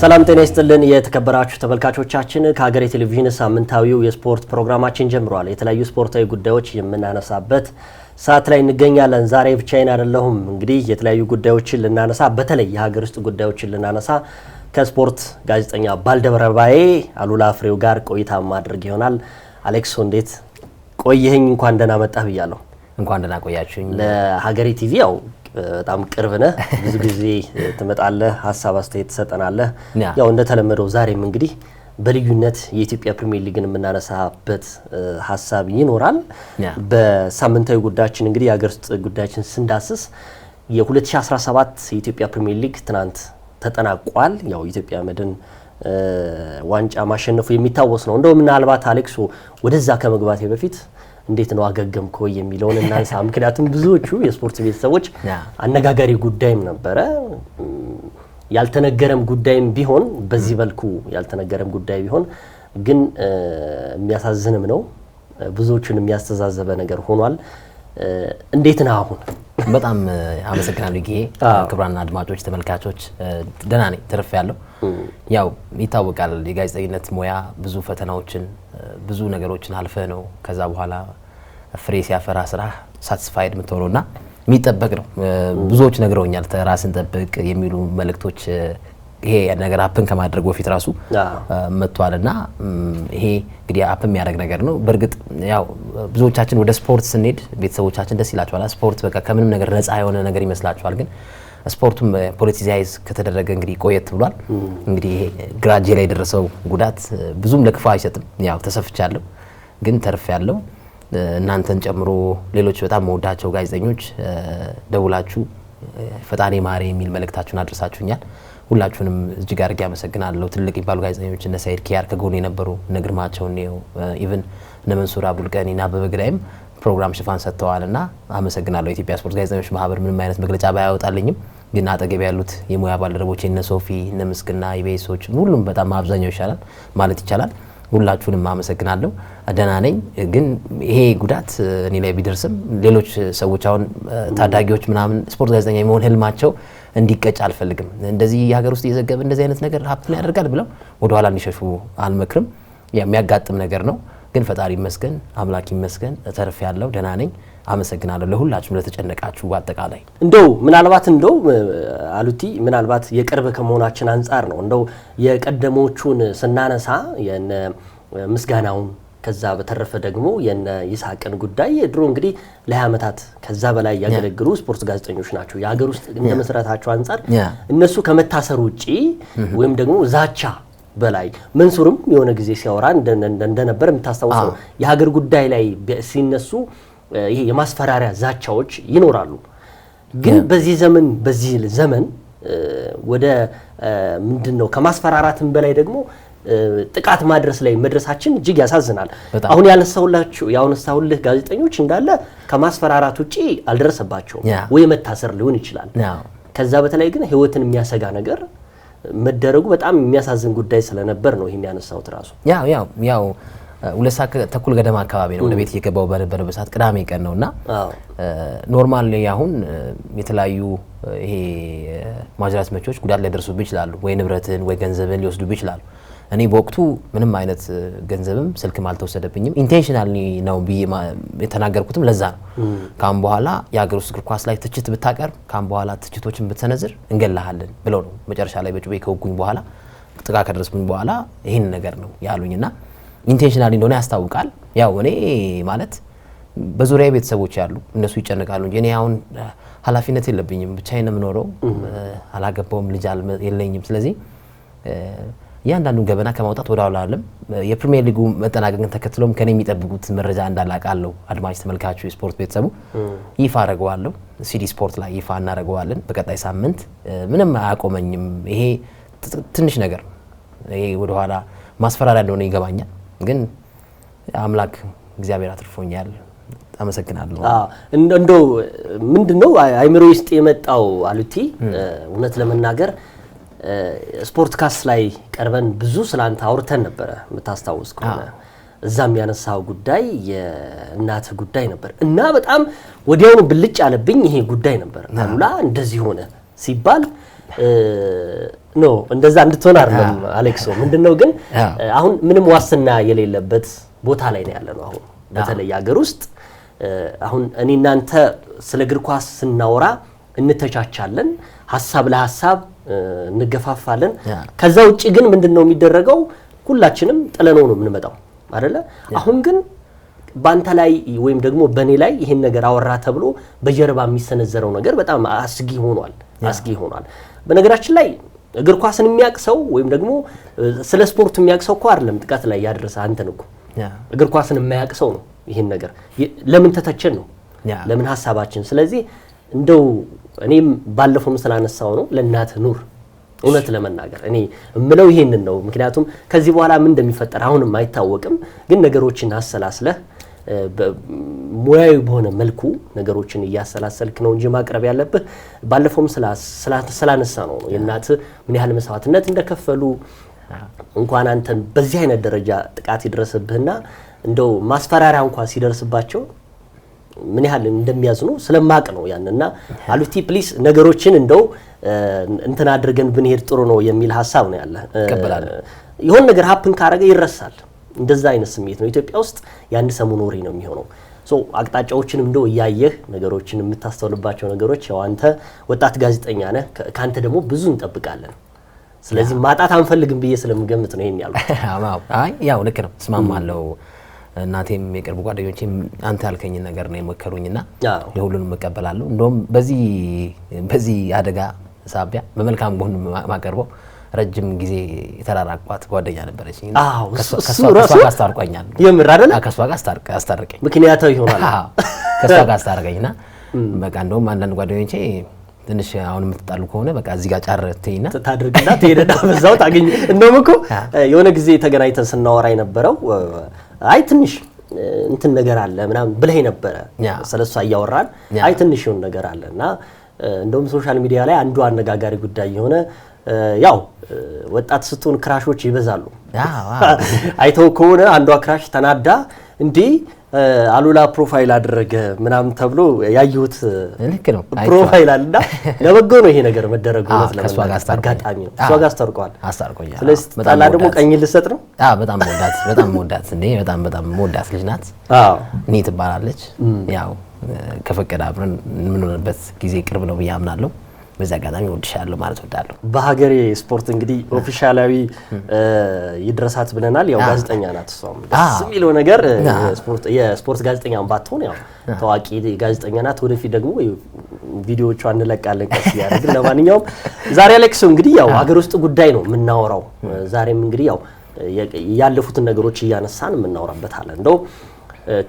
ሰላም ጤና ይስጥልን የተከበራችሁ ተመልካቾቻችን ከሀገሬ ቴሌቪዥን ሳምንታዊው የስፖርት ፕሮግራማችን ጀምሯል። የተለያዩ ስፖርታዊ ጉዳዮች የምናነሳበት ሰዓት ላይ እንገኛለን። ዛሬ ብቻዬን አይደለሁም። እንግዲህ የተለያዩ ጉዳዮችን ልናነሳ በተለይ የሀገር ውስጥ ጉዳዮችን ልናነሳ ከስፖርት ጋዜጠኛ ባልደረባዬ አሉላ ፍሬው ጋር ቆይታ ማድረግ ይሆናል። አሌክሶ እንዴት ቆየኸኝ? እንኳን ደህና መጣህ ብያለሁ። እንኳን ደህና ቆያችሁኝ። ለሀገሬ ቲቪ ያው በጣም ቅርብ ነህ፣ ብዙ ጊዜ ትመጣለህ፣ ሀሳብ አስተያየት ትሰጠናለህ። ያው እንደተለመደው ዛሬም እንግዲህ በልዩነት የኢትዮጵያ ፕሪሚየር ሊግን የምናነሳበት ሀሳብ ይኖራል። በሳምንታዊ ጉዳያችን እንግዲህ የሀገር ውስጥ ጉዳያችን ስንዳስስ የ2017 የኢትዮጵያ ፕሪሚየር ሊግ ትናንት ተጠናቋል። ያው ኢትዮጵያ መድን ዋንጫ ማሸነፉ የሚታወስ ነው። እንደው ምናልባት አሌክሶ ወደዛ ከመግባቴ በፊት እንዴት ነው አገገምኮ የሚለውን እናንሳ። ምክንያቱም ብዙዎቹ የስፖርት ቤተሰቦች አነጋጋሪ ጉዳይም ነበረ፣ ያልተነገረም ጉዳይም ቢሆን በዚህ መልኩ ያልተነገረም ጉዳይ ቢሆን ግን የሚያሳዝንም ነው፣ ብዙዎቹን የሚያስተዛዘበ ነገር ሆኗል። እንዴት ነው አሁን? በጣም አመሰግናለሁ ጊዜ። ክቡራን አድማጮች ተመልካቾች፣ ደህና ነኝ፣ ተርፌያለሁ። ያው ይታወቃል የጋዜጠኝነት ሙያ ብዙ ፈተናዎችን ብዙ ነገሮችን አልፈ ነው ከዛ በኋላ ፍሬ ሲያፈራ ስራ ሳቲስፋይድ የምትሆነውና የሚጠበቅ ነው። ብዙዎች ነግረውኛል ራስን ጠብቅ የሚሉ መልእክቶች ይሄ ነገር አፕን ከማድረግ በፊት ራሱ መጥቷልና ይሄ እንግዲህ አፕ የሚያደርግ ነገር ነው። በእርግጥ ያው ብዙዎቻችን ወደ ስፖርት ስንሄድ ቤተሰቦቻችን ደስ ይላቸዋል። ስፖርት በቃ ከምንም ነገር ነፃ የሆነ ነገር ይመስላቸዋል። ግን ስፖርቱም ፖለቲሳይዝ ከተደረገ እንግዲህ ቆየት ብሏል። እንግዲህ ይሄ ግራጄ ላይ የደረሰው ጉዳት ብዙም ለክፋ አይሰጥም። ያው ተሰፍቻለሁ ግን ተርፌያለሁ። እናንተን ጨምሮ ሌሎች በጣም መወዳቸው ጋዜጠኞች ደውላችሁ ፈጣሪ ማሪ የሚል መልእክታችሁን አድርሳችሁኛል። ሁላችሁንም እጅግ አድርጌ አመሰግናለሁ። ትልቅ ይባሉ ጋዜጠኞች እነ ሰይድ ኪያር ከጎን የነበሩ እነ ግርማቸው ነው ኢቭን እነ መንሱር አቡልቀኒና በበግዳይም ፕሮግራም ሽፋን ሰጥተዋልና አመሰግናለሁ። የኢትዮጵያ ስፖርት ጋዜጠኞች ማህበር ምንም አይነት መግለጫ ባያወጣልኝም ግን አጠገብ ያሉት የሙያ ባልደረቦቼ እነ ሶፊ እነ ምስክና ኢቤሶች ሁሉም በጣም አብዛኛው ይሻላል ማለት ይቻላል። ሁላችሁንም አመሰግናለሁ። ደህና ነኝ። ግን ይሄ ጉዳት እኔ ላይ ቢደርስም ሌሎች ሰዎች አሁን ታዳጊዎች ምናምን ስፖርት ጋዜጠኛ የመሆን ህልማቸው እንዲቀጭ አልፈልግም። እንደዚህ የሀገር ውስጥ እየዘገበ እንደዚህ አይነት ነገር ሀፕን ያደርጋል ብለው ወደ ኋላ እንዲሸሹ አልመክርም። የሚያጋጥም ነገር ነው። ግን ፈጣሪ ይመስገን አምላክ ይመስገን ተርፌያለሁ፣ ደህና ነኝ። አመሰግናለሁ ለሁላችሁም ለተጨነቃችሁ። በአጠቃላይ እንደው ምናልባት አሉቲ ምናልባት የቅርብ ከመሆናችን አንፃር ነው እንደው የቀደሞቹን ስናነሳ የነ ምስጋናውን ከዛ በተረፈ ደግሞ የነ ይስሐቅን ጉዳይ ድሮ እንግዲህ ለ20 ዓመታት ከዛ በላይ ያገለግሉ ስፖርት ጋዜጠኞች ናቸው። የሀገር ውስጥ እንደ መስራታቸው አንፃር እነሱ ከመታሰር ውጪ ወይም ደግሞ ዛቻ በላይ መንሱርም የሆነ ጊዜ ሲያወራ እንደነበር የምታስታውሰው የሀገር ጉዳይ ላይ ሲነሱ ይሄ የማስፈራሪያ ዛቻዎች ይኖራሉ። ግን በዚህ ዘመን ወደ ምንድነው ከማስፈራራትም በላይ ደግሞ ጥቃት ማድረስ ላይ መድረሳችን እጅግ ያሳዝናል። አሁን ያነሳሁልህ ጋዜጠኞች እንዳለ ከማስፈራራት ውጪ አልደረሰባቸውም ወይ መታሰር ሊሆን ይችላል። ከዛ በተለይ ግን ህይወትን የሚያሰጋ ነገር መደረጉ በጣም የሚያሳዝን ጉዳይ ስለነበር ነው ይሄን ያነሳሁት። ራሱ ያው 2 ሰዓት ተኩል ገደማ አካባቢ ነው ወደ ቤት እየገባው በነበረበት ሰዓት ቅዳሜ ቀን ነውና ኖርማል አሁን የተለያዩ ይሄ ማጅራት መቾች ጉዳት ሊያደርሱብህ ይችላሉ፣ ወይ ንብረትን ወይ ገንዘብን ሊወስዱብህ ይችላሉ። እኔ በወቅቱ ምንም አይነት ገንዘብም ስልክም አልተወሰደብኝም። ኢንቴንሽናሊ ነው ብዬ የተናገርኩትም ለዛ ነው። ካም በኋላ የሀገር ውስጥ እግር ኳስ ላይ ትችት ብታቀርብ ካም በኋላ ትችቶችን ብትሰነዝር እንገላሃለን ብለው ነው መጨረሻ ላይ በጩቤ ከወጉኝ በኋላ ጥቃት ከደረስኩኝ በኋላ ይሄን ነገር ነው ያሉኝና ኢንቴንሽናሊ እንደሆነ ያስታውቃል። ያው እኔ ማለት በዙሪያ ቤተሰቦች ያሉ እነሱ ይጨነቃሉ እንጂ እኔ አሁን ኃላፊነት የለብኝም። ብቻዬን ነው የምኖረው፣ አላገባውም፣ ልጅ የለኝም። ስለዚህ ያንዳንዱን ገበና ከማውጣት ወደ ኋላ አይደለም። የፕሪሚየር ሊጉ መጠናቀቅን ተከትሎም ከኔ የሚጠብቁት መረጃ እንዳላቃለሁ አድማጭ ተመልካቹ የስፖርት ቤተሰቡ ይፋ አደርገዋለሁ። ሲዲ ስፖርት ላይ ይፋ እናደርገዋለን በቀጣይ ሳምንት። ምንም አያቆመኝም። ይሄ ትንሽ ነገር ይሄ ወደ ኋላ ማስፈራሪያ እንደሆነ ይገባኛል። ግን አምላክ እግዚአብሔር አትርፎኛል። አመሰግናለሁ። እንደው ምንድነው አይምሮ ውስጥ የመጣው አሉቲ እውነት ለመናገር ስፖርት ካስ ላይ ቀርበን ብዙ ስላንተ አውርተን ነበር የምታስታውስ ከሆነ እዛም ያነሳው ጉዳይ የእናት ጉዳይ ነበር እና በጣም ወዲያውኑ ብልጭ አለብኝ ይሄ ጉዳይ ነበር። አሉላ እንደዚህ ሆነ ሲባል ኖ እንደዛ እንድትሆን አይደለም አሌክሶ። ምንድነው ግን አሁን ምንም ዋስትና የሌለበት ቦታ ላይ ነው ያለነው። አሁን በተለይ ሀገር ውስጥ አሁን እኔ እናንተ ስለ እግር ኳስ ስናወራ እንተቻቻለን፣ ሐሳብ ለሐሳብ እንገፋፋለን። ከዛ ውጪ ግን ምንድነው የሚደረገው? ሁላችንም ጥለነው ነው የምንመጣው አይደለ? አሁን ግን ባንተ ላይ ወይም ደግሞ በኔ ላይ ይሄን ነገር አወራ ተብሎ በጀርባ የሚሰነዘረው ነገር በጣም አስጊ ሆኗል። በነገራችን ላይ እግር ኳስን የሚያውቅ ሰው ወይም ደግሞ ስለ ስፖርት የሚያውቅ ሰው እኮ አይደለም ጥቃት ላይ ያደረሰ አንተን እኮ እግር ኳስን የማያውቅ ሰው ነው ይሄን ነገር ለምን ተተቸን ነው ለምን ሐሳባችን። ስለዚህ እንደው እኔም ባለፈው ስላነሳው ነው ለእናትህ ኑር። እውነት ለመናገር እኔ እምለው ይሄንን ነው። ምክንያቱም ከዚህ በኋላ ምን እንደሚፈጠር አሁንም አይታወቅም። ግን ነገሮችን አሰላስለህ ሙያዊ በሆነ መልኩ ነገሮችን እያሰላሰልክ ነው እንጂ ማቅረብ ያለብህ። ባለፈውም ስላነሳ ነው የእናትህ ምን ያህል መስዋዕትነት እንደከፈሉ እንኳን አንተን በዚህ አይነት ደረጃ ጥቃት ይድረስብህና እንደው ማስፈራሪያ እንኳን ሲደርስባቸው ምን ያህል እንደሚያዝኑ ስለማቅ ነው ያንና አሉቲ ፕሊስ ነገሮችን እንደው እንትን አድርገን ብንሄድ ጥሩ ነው የሚል ሐሳብ ነው ያለ። ይሁን ነገር ሀፕን ካረገ ይረሳል። እንደዛ አይነት ስሜት ነው ኢትዮጵያ ውስጥ የአንድ ሰሞን ወሬ ነው የሚሆነው። አቅጣጫዎችንም እንደው እያየህ ነገሮችን የምታስተውልባቸው ነገሮች ያው አንተ ወጣት ጋዜጠኛ ነህ፣ ካንተ ደግሞ ብዙ እንጠብቃለን። ስለዚህ ማጣት አንፈልግም ብዬ ስለምገምት ነው ይሄን ያልኩት። አይ ያው ልክ ነው እስማማለሁ። እናቴም የቅርብ ጓደኞቼም አንተ ያልከኝ ነገር ነው የመከሩኝና ለሁሉንም መቀበላለሁ። እንደውም በዚህ አደጋ ሳቢያ በመልካም ጎን ማቀርበው ረጅም ጊዜ የተራራቋት ጓደኛ ነበረችኝ። ከሷ ጋር አስታርቆኛል። የምር አይደለ? ከሷ ጋር አስታርቀኝ ምክንያታው ይሆናል። ከሷ ጋር አስታርቀኝና በቃ እንደውም አንዳንድ ጓደኞቼ ትንሽ አሁን የምትጣሉ ከሆነ በቃ እዚህ ጋር ጫርተኝና ታድርግና ትሄደና በዛው ታገኝ። እንደውም እኮ የሆነ ጊዜ ተገናኝተን ስናወራ የነበረው አይ ትንሽ እንትን ነገር አለ ምናምን ብለህ ነበረ። ስለሷ እያወራን አይ ትንሽ የሆነ ነገር አለና እንደውም ሶሻል ሚዲያ ላይ አንዱ አነጋጋሪ ጉዳይ የሆነ ያው ወጣት ስትሆን ክራሾች ይበዛሉ። አይተው ከሆነ አንዷ ክራሽ ተናዳ እንዴ አሉላ ፕሮፋይል አደረገ ምናምን ተብሎ ያዩት ልክ ነው ፕሮፋይል አለና ለበጎ ነው ይሄ ነገር መደረጉ ማለት ነው። አጋጣሚ ነው እሷ ጋር አስታርቆኛል። ስለዚህ ታላ ደግሞ ቀኝ ልሰጥ ነው። በጣም ሞዳት እንዴ በጣም ሞዳት ልጅ ናት። እኔ ትባላለች። ያው ከፈቀደ አብረን የምንሆንበት ጊዜ ቅርብ ነው ብዬ አምናለሁ። በዛ አጋጣሚ ወድሻለሁ ማለት ወዳለሁ። በሀገሬ ስፖርት እንግዲህ ኦፊሻላዊ ይድረሳት ብለናል። ያው ጋዜጠኛ ናት እሷም ደስ የሚለው ነገር የስፖርት ጋዜጠኛ ባትሆን ያው ታዋቂ ጋዜጠኛ ናት። ወደፊት ደግሞ ቪዲዮዎቿን እንለቃለን ቀስ እያደረግን። ለማንኛውም ዛሬ አሌክሶ እንግዲህ ያው ሀገር ውስጥ ጉዳይ ነው የምናወራው። ዛሬም እንግዲህ ያው ያለፉትን ነገሮች እያነሳን የምናወራበት አለ። እንደው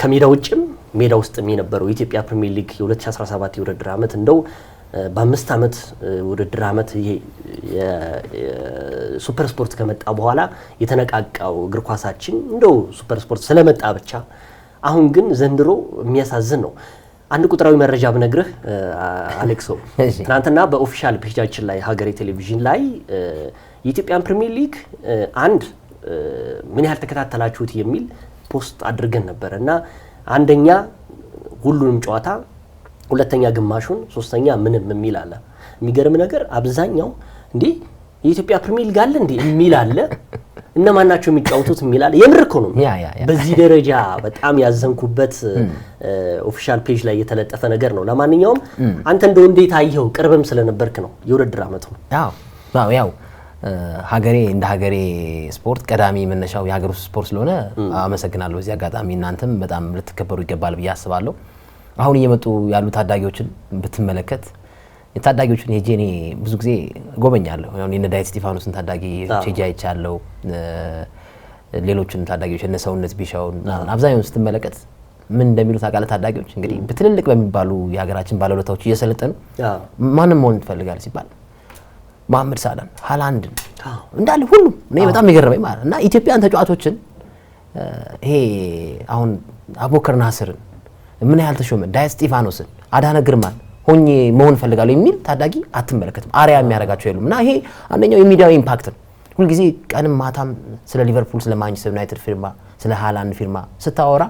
ከሜዳ ውጭም ሜዳ ውስጥም የነበረው የኢትዮጵያ ፕሪሚየር ሊግ የ2017 የውድድር ዓመት እንደው በ5 ዓመት ውድድር ዓመት ይሄ ሱፐር ስፖርት ከመጣ በኋላ የተነቃቃው እግር ኳሳችን እንደው ሱፐር ስፖርት ስለመጣ ብቻ አሁን ግን ዘንድሮ የሚያሳዝን ነው። አንድ ቁጥራዊ መረጃ ብነግርህ አሌክሶ ትናንትና በኦፊሻል ፔጃችን ላይ ሀገሬ ቴሌቪዥን ላይ የኢትዮጵያን ፕሪሚየር ሊግ አንድ ምን ያህል ተከታተላችሁት የሚል ፖስት አድርገን ነበር እና አንደኛ ሁሉንም ጨዋታ፣ ሁለተኛ ግማሹን፣ ሶስተኛ ምንም የሚል አለ። የሚገርም ነገር አብዛኛው እንዴ የኢትዮጵያ ፕሪሚየር ሊግ አለ እንዴ የሚል አለ። እነማን ናቸው የሚጫወቱት የሚል አለ። የምር እኮ ነው። በዚህ ደረጃ በጣም ያዘንኩበት ኦፊሻል ፔጅ ላይ የተለጠፈ ነገር ነው። ለማንኛውም አንተ እንደው እንዴት አየኸው? ቅርብም ስለነበርክ ነው የውድድር ዓመቱ። ያው ሀገሬ እንደ ሀገሬ ስፖርት ቀዳሚ መነሻው የሀገር ውስጥ ስፖርት ስለሆነ አመሰግናለሁ። እዚህ አጋጣሚ እናንተም በጣም ልትከበሩ ይገባል ብዬ አስባለሁ። አሁን እየመጡ ያሉ ታዳጊዎችን ብትመለከት የታዳጊዎችን ሄጄ እኔ ብዙ ጊዜ ጎበኛለሁ። ያው እነ ዳዊት እስጢፋኖስን ታዳጊ ሄጄ አይቻለሁ። ሌሎችን ታዳጊዎች እነ ሰውነት ቢሻውን አብዛኛውን ስትመለከት ምን እንደሚሉ ታውቃለህ? ታዳጊዎች እንግዲህ በትልልቅ በሚባሉ የሀገራችን ባለውለታዎች እየሰለጠኑ ማንም መሆን ትፈልጋል ሲባል መሐመድ ሳላህን፣ ሃላንድን እንዳለ ሁሉም እኔ በጣም የገረመኝ ማለት እና ኢትዮጵያን ተጫዋቾችን ይሄ አሁን አቡበከር ናስርን ምን ያህል ተሾመ፣ ዳዊት እስጢፋኖስን፣ አዳነ ግርማን ሆኜ መሆን ፈልጋለሁ የሚል ታዳጊ አትመለከትም። አሪያ የሚያደርጋቸው የሉም። እና ይሄ አንደኛው የሚዲያው ኢምፓክት ነው። ሁልጊዜ ቀንም ማታም ስለ ሊቨርፑል፣ ስለ ማንቸስተር ዩናይትድ ፊርማ፣ ስለ ሃላንድ ፊርማ ስታወራ